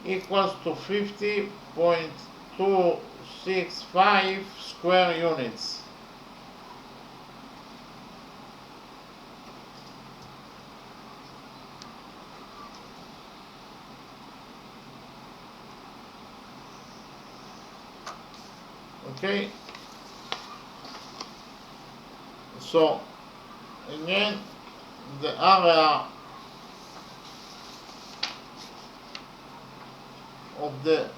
equals to 50.265 square units. Okay, so again, the area of the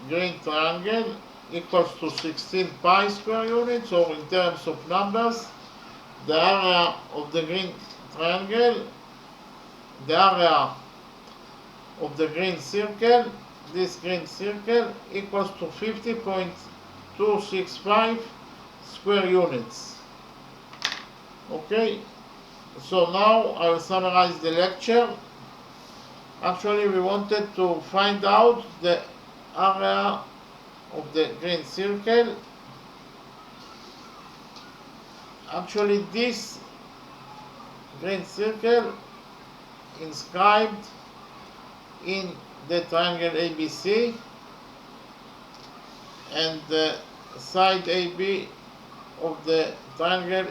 green triangle equals to 16 pi square units, or in terms of numbers, the area of the green triangle, the area of the green circle, this green circle, equals to 50.265 square units. Okay, so now I'll summarize the lecture. Actually, we wanted to find out the area of the green circle. Actually, this green circle inscribed in the triangle ABC, and the side AB of the triangle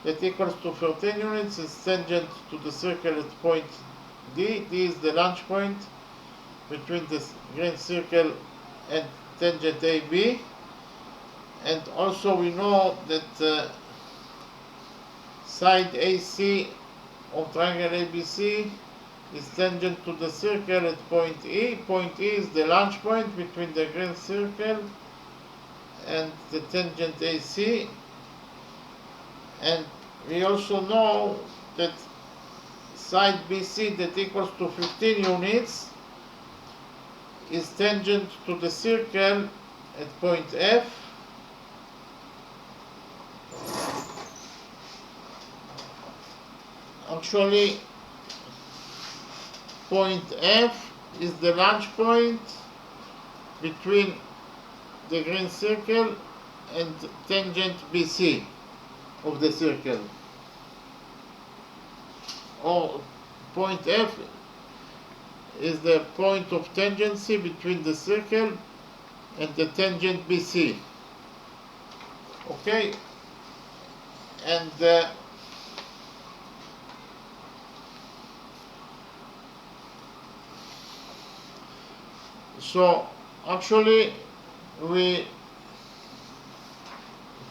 that equals to 13 units is tangent to the circle at point D. D is the launch point between the green circle and tangent AB. And also we know that side AC of triangle ABC is tangent to the circle at point E. Point E is the launch point between the green circle and the tangent AC. And we also know that side BC that equals to 15 units is tangent to the circle at point F. Actually, point F is the launch point between the green circle and tangent BC of the circle. Or point F is the point of tangency between the circle and the tangent BC. Okay, and so actually we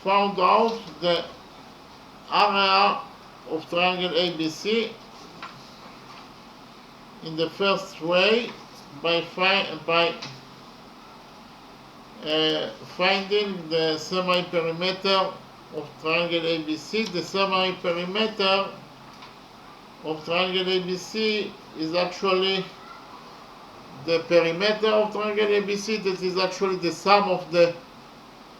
found out the area of triangle ABC in the first way by finding the semi-perimeter of triangle ABC. The semi-perimeter of triangle ABC is actually the perimeter of triangle ABC, that is actually the sum of the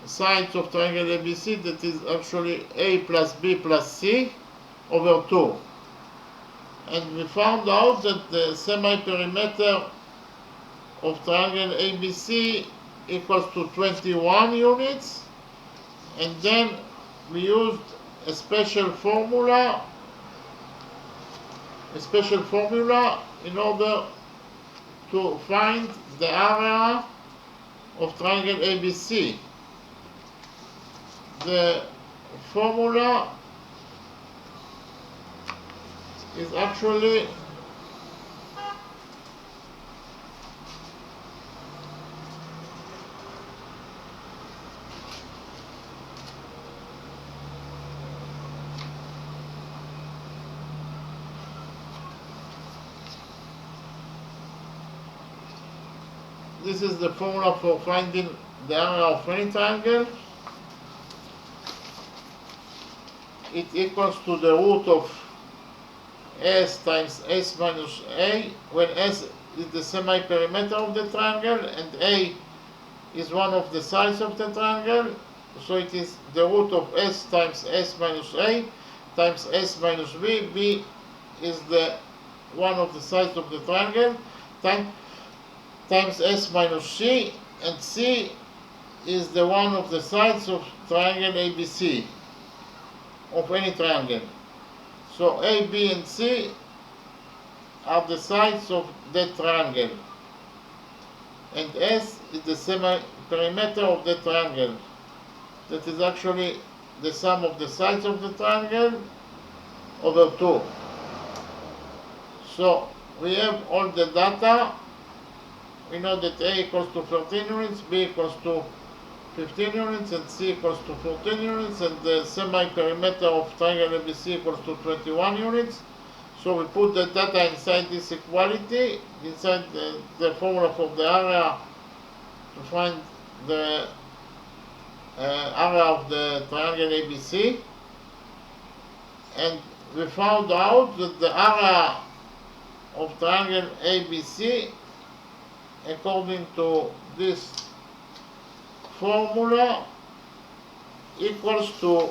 sides of triangle ABC, that is actually A plus B plus C over 2. And we found out that the semi-perimeter of triangle ABC equals to 21 units, and then we used a special formula in order to find the area of triangle ABC. The formula is actually this is the formula for finding the area of any triangle. It equals to the root of S times S minus A, when S is the semi-perimeter of the triangle and A is one of the sides of the triangle. So it is the root of S times S minus A times S minus B. B is the one of the sides of the triangle times S minus C, and C is the one of the sides of triangle ABC, of any triangle. So A, B, and C are the sides of that triangle, and S is the semi-perimeter of the triangle. That is actually the sum of the sides of the triangle over 2. So we have all the data. We know that A equals to 13 units, B equals to 15 units, and C equals to 14 units, and the semi-perimeter of triangle ABC equals to 21 units. So we put the data inside this equality, inside the formula for the area, to find the area of the triangle ABC, and we found out that the area of triangle ABC, according to this formula, equals to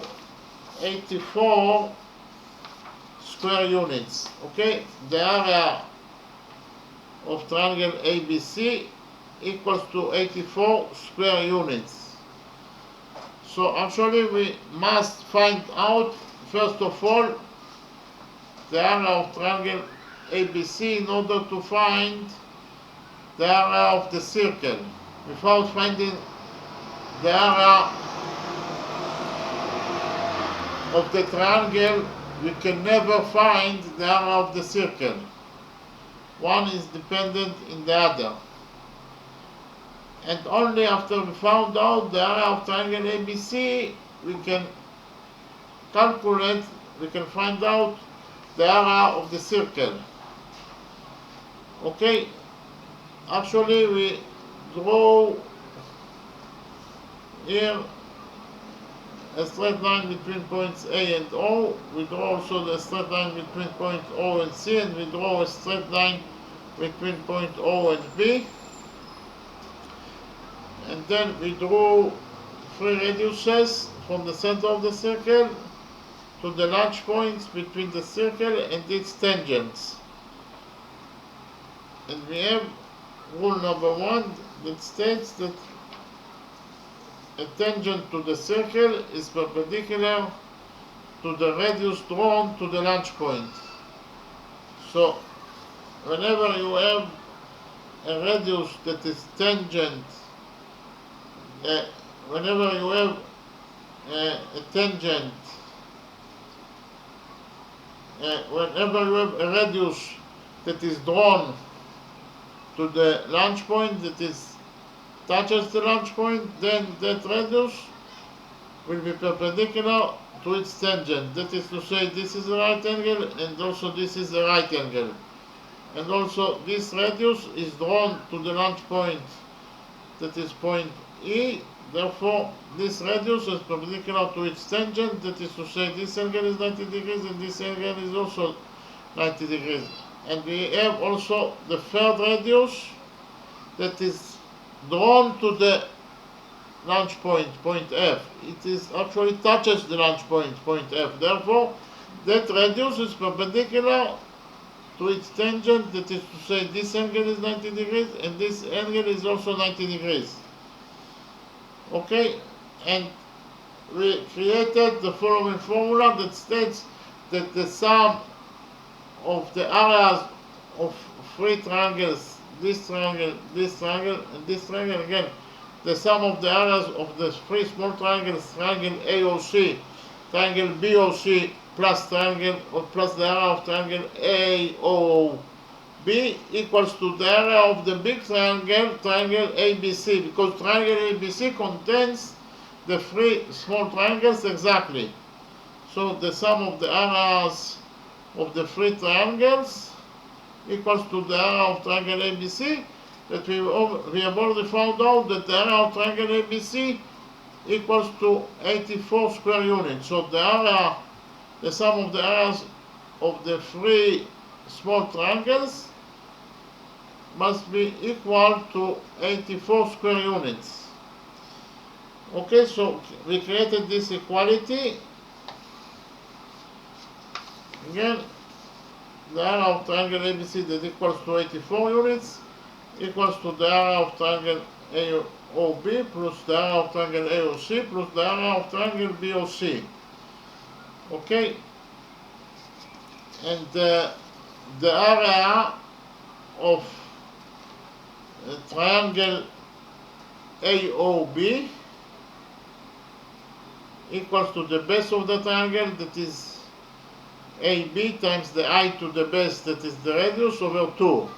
84 square units. Okay, the area of triangle ABC equals to 84 square units. So actually we must find out, first of all, the area of triangle ABC in order to find the area of the circle. Without finding the area of the triangle, we can never find the area of the circle. One is dependent in the other. And only after we found out the area of triangle ABC, we can calculate, we can find out the area of the circle. Okay, actually we draw here a straight line between points A and O. We draw also the straight line between point O and C, and we draw a straight line between point O and B. And then we draw 3 radiuses from the center of the circle to the large points between the circle and its tangents. And we have rule number 1 that states that a tangent to the circle is perpendicular to the radius drawn to the large point. So whenever you have a radius that is tangent, whenever you have a tangent, whenever you have a radius that is drawn to the launch point, that is touches the launch point, then that radius will be perpendicular to its tangent. That is to say, this is the right angle, and also this is the right angle. And also this radius is drawn to the launch point, that is point E. Therefore, this radius is perpendicular to its tangent. That is to say, this angle is 90 degrees and this angle is also 90 degrees. And we have also the third radius that is drawn to the launch point, point F. It is actually touches the launch point, point F. Therefore, that radius is perpendicular to its tangent. That is to say, this angle is 90 degrees and this angle is also 90 degrees. Okay, and we created the following formula that states that the sum of the areas of 3 triangles, this triangle, this triangle, and this triangle, again, the sum of the areas of the 3 small triangles, triangle AOC, triangle BOC, plus triangle, or plus the area of triangle AOB equals to the area of the big triangle, triangle ABC, because triangle ABC contains the 3 small triangles exactly. So the sum of the areas of the 3 triangles equals to the area of triangle ABC, that we have already found out that the area of triangle ABC equals to 84 square units. So the area, the sum of the areas of the 3 small triangles must be equal to 84 square units. Okay, so we created this equality. Again, the area of triangle ABC that equals to 84 units equals to the area of triangle AOB plus the area of triangle AOC plus the area of triangle BOC. Okay, and the area of triangle AOB equals to the base of the triangle, that is AB, times the height to the base, that is the radius, over 2.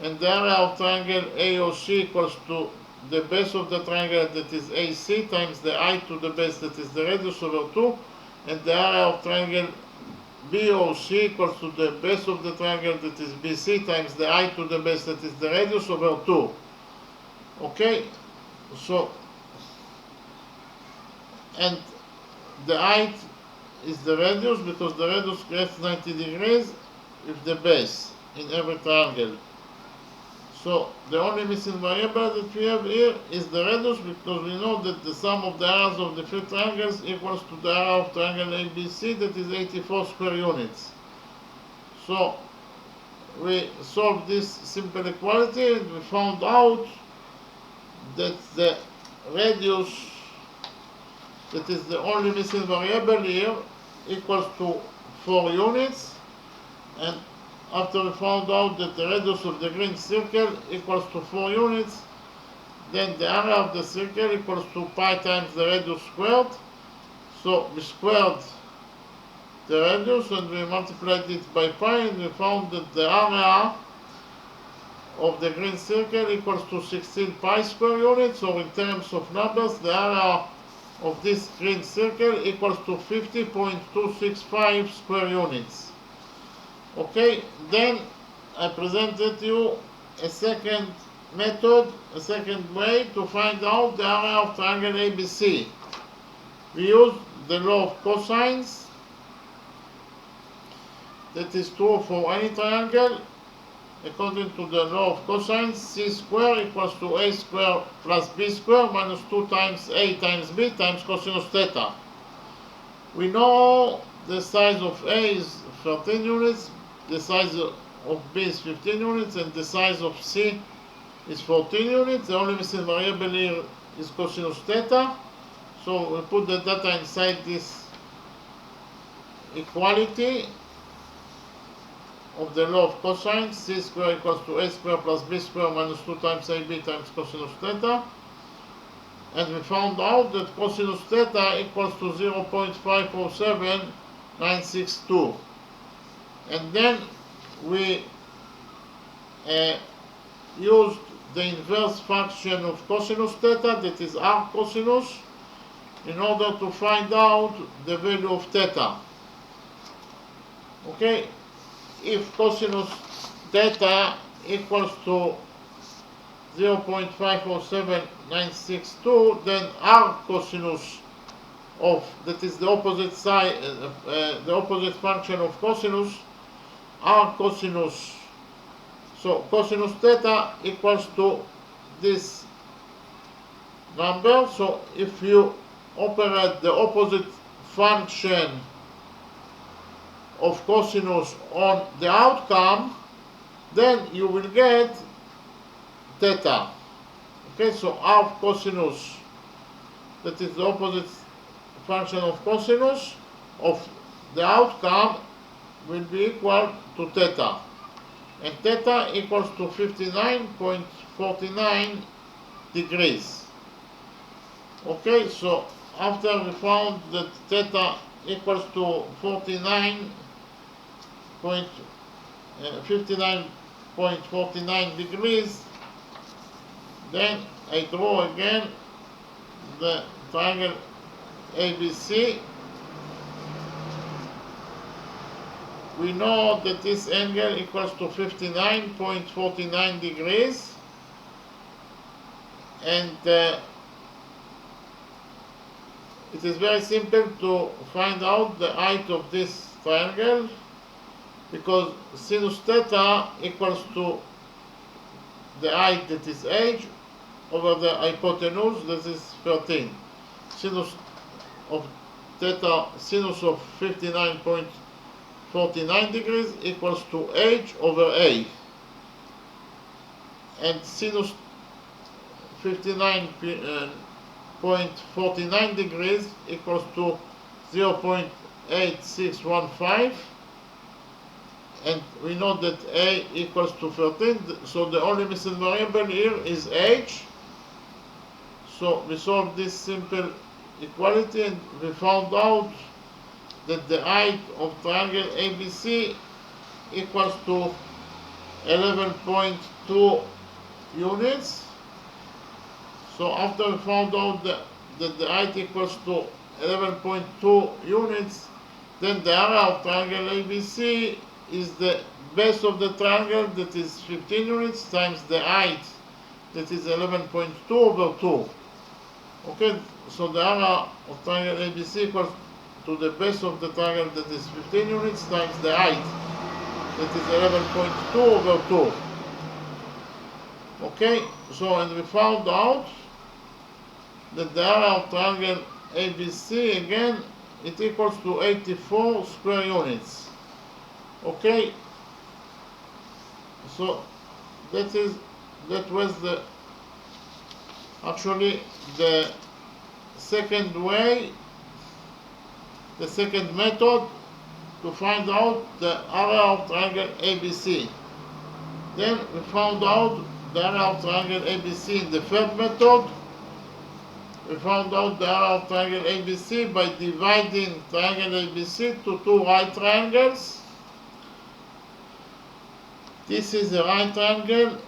And the area of triangle AOC equals to the base of the triangle, that is AC, times the height to the base, that is the radius, over 2. And the area of triangle BOC equals to the base of the triangle, that is BC, times the height to the base, that is the radius, over 2. Okay, so, and the height is the radius, because the radius creates 90 degrees with the base in every triangle. So the only missing variable that we have here is the radius, because we know that the sum of the areas of the three triangles equals to the area of triangle ABC, that is 84 square units. So we solved this simple equality and we found out that the radius, that is the only missing variable here, equals to 4 units. And after we found out that the radius of the green circle equals to 4 units, then the area of the circle equals to pi times the radius squared. So we squared the radius and we multiplied it by pi, and we found that the area of the green circle equals to 16 pi square units, or in terms of numbers, the area of this green circle equals to 50.265 square units. Okay, then I presented you a second method, a second way to find out the area of triangle ABC. We use the law of cosines. That is true for any triangle. According to the law of cosines, c square equals to a square plus b square minus 2 times a times b times cosinus theta. We know the size of a is 13 units, the size of b is 15 units, and the size of c is 14 units. The only missing variable here is cosinus theta. So we put the data inside this equality of the law of cosines. C square equals to a square plus b square minus 2 times ab times cosinus theta. And we found out that cosinus theta equals to 0.547962. And then we used the inverse function of cosinus theta, that is r cosinus, in order to find out the value of theta. Okay, if cosinus theta equals to 0.547962, then r cosinus of, that is the opposite side, the opposite function of cosinus, r cosinus, so cosinus theta equals to this number. So if you operate the opposite function of cosinus on the outcome, then you will get theta. Okay, so r cosinus, that is the opposite function of cosinus of the outcome, will be equal to theta. And theta equals to 59.49 degrees. Okay, so after we found that theta equals to 59.49 degrees, then I draw again the triangle ABC. We know that this angle equals to 59.49 degrees, and it is very simple to find out the height of this triangle, because sinus theta equals to the height, that is h, over the hypotenuse, that is 13. Sinus of theta, sinus of 59.49 degrees equals to h over a. And sinus 59.49 degrees equals to 0.8615, and we know that A equals to 13, so the only missing variable here is H. So we solved this simple equality and we found out that the height of triangle ABC equals to 11.2 units. So after we found out that the height equals to 11.2 units, then the area of triangle ABC is the base of the triangle, that is 15 units, times the height, that is 11.2 over 2. Okay, so the area of triangle ABC equals to the base of the triangle, that is 15 units, times the height, that is 11.2 over 2. Okay, so and we found out that the area of triangle ABC, again, it equals to 84 square units. Okay, so that was actually the second way, the second method to find out the area of triangle ABC. Then we found out the area of triangle ABC in the third method. We found out the area of triangle ABC by dividing triangle ABC to two right triangles. This is a right triangle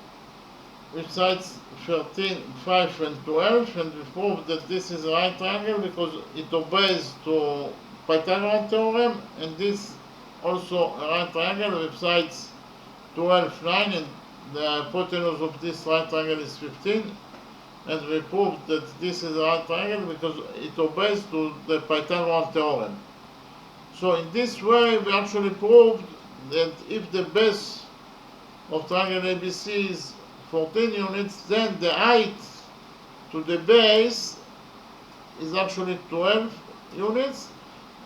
with sides 13, 5 and 12, and we proved that this is a right triangle because it obeys to Pythagorean theorem, and this also a right triangle with sides 12, 9, and the hypotenuse of this right triangle is 15, and we proved that this is a right triangle because it obeys to the Pythagorean theorem. So in this way we actually proved that if the base of triangle ABC is 14 units, then the height to the base is actually 12 units,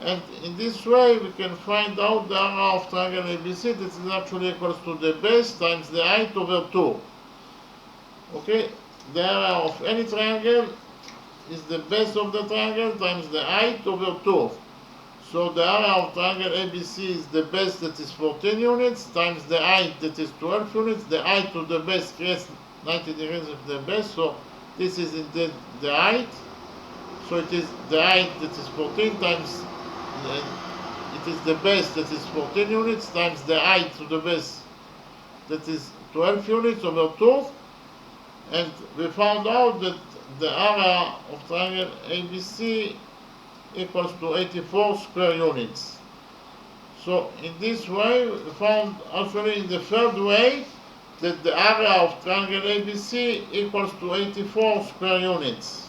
and in this way we can find out the area of triangle ABC, that is actually equals to the base times the height over 2. Okay, the area of any triangle is the base of the triangle times the height over 2. So the area of triangle ABC is the base, that is 14 units, times the height, that is 12 units. The height to the base creates 90 degrees of the base, so this is indeed the height. So it is the height, that is 14, times it is the base, that is 14 units, times the height to the base, that is 12 units over 2. And we found out that the area of triangle ABC equals to 84 square units. So in this way we found actually in the third way that the area of triangle ABC equals to 84 square units.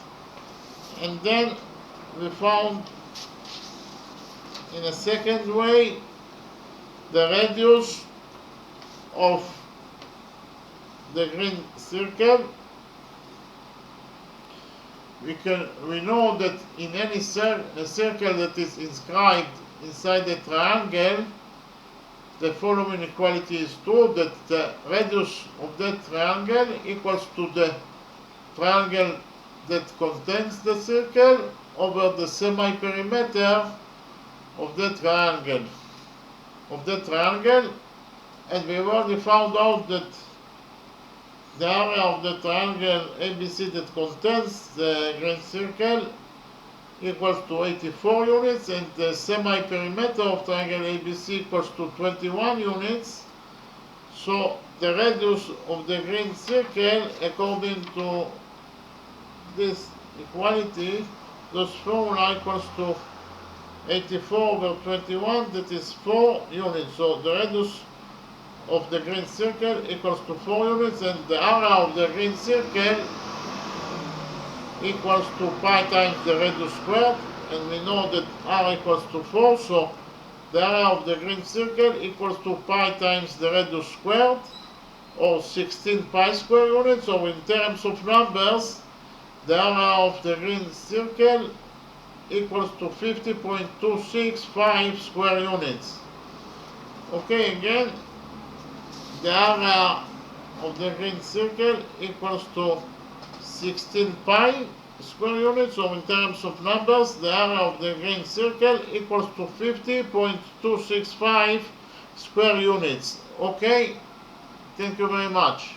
And then we found in a second way the radius of the green circle. We know that in any circle that is inscribed inside a triangle, the following equality is true, that the radius of that triangle equals to the triangle that contains the circle over the semi-perimeter of the triangle. And we already found out that the area of the triangle ABC that contains the green circle equals to 84 units, and the semi-perimeter of triangle ABC equals to 21 units. So the radius of the green circle, according to this equality, this formula equals to 84 over 21, that is 4 units. So the radius of the green circle equals to 4 units, and the area of the green circle equals to pi times the radius squared, and we know that r equals to 4, so the area of the green circle equals to pi times the radius squared, or 16 pi square units. So in terms of numbers, the area of the green circle equals to 50.265 square units. Okay, again, the area of the green circle equals to 16 pi square units, so in terms of numbers, the area of the green circle equals to 50.265 square units. Okay, thank you very much.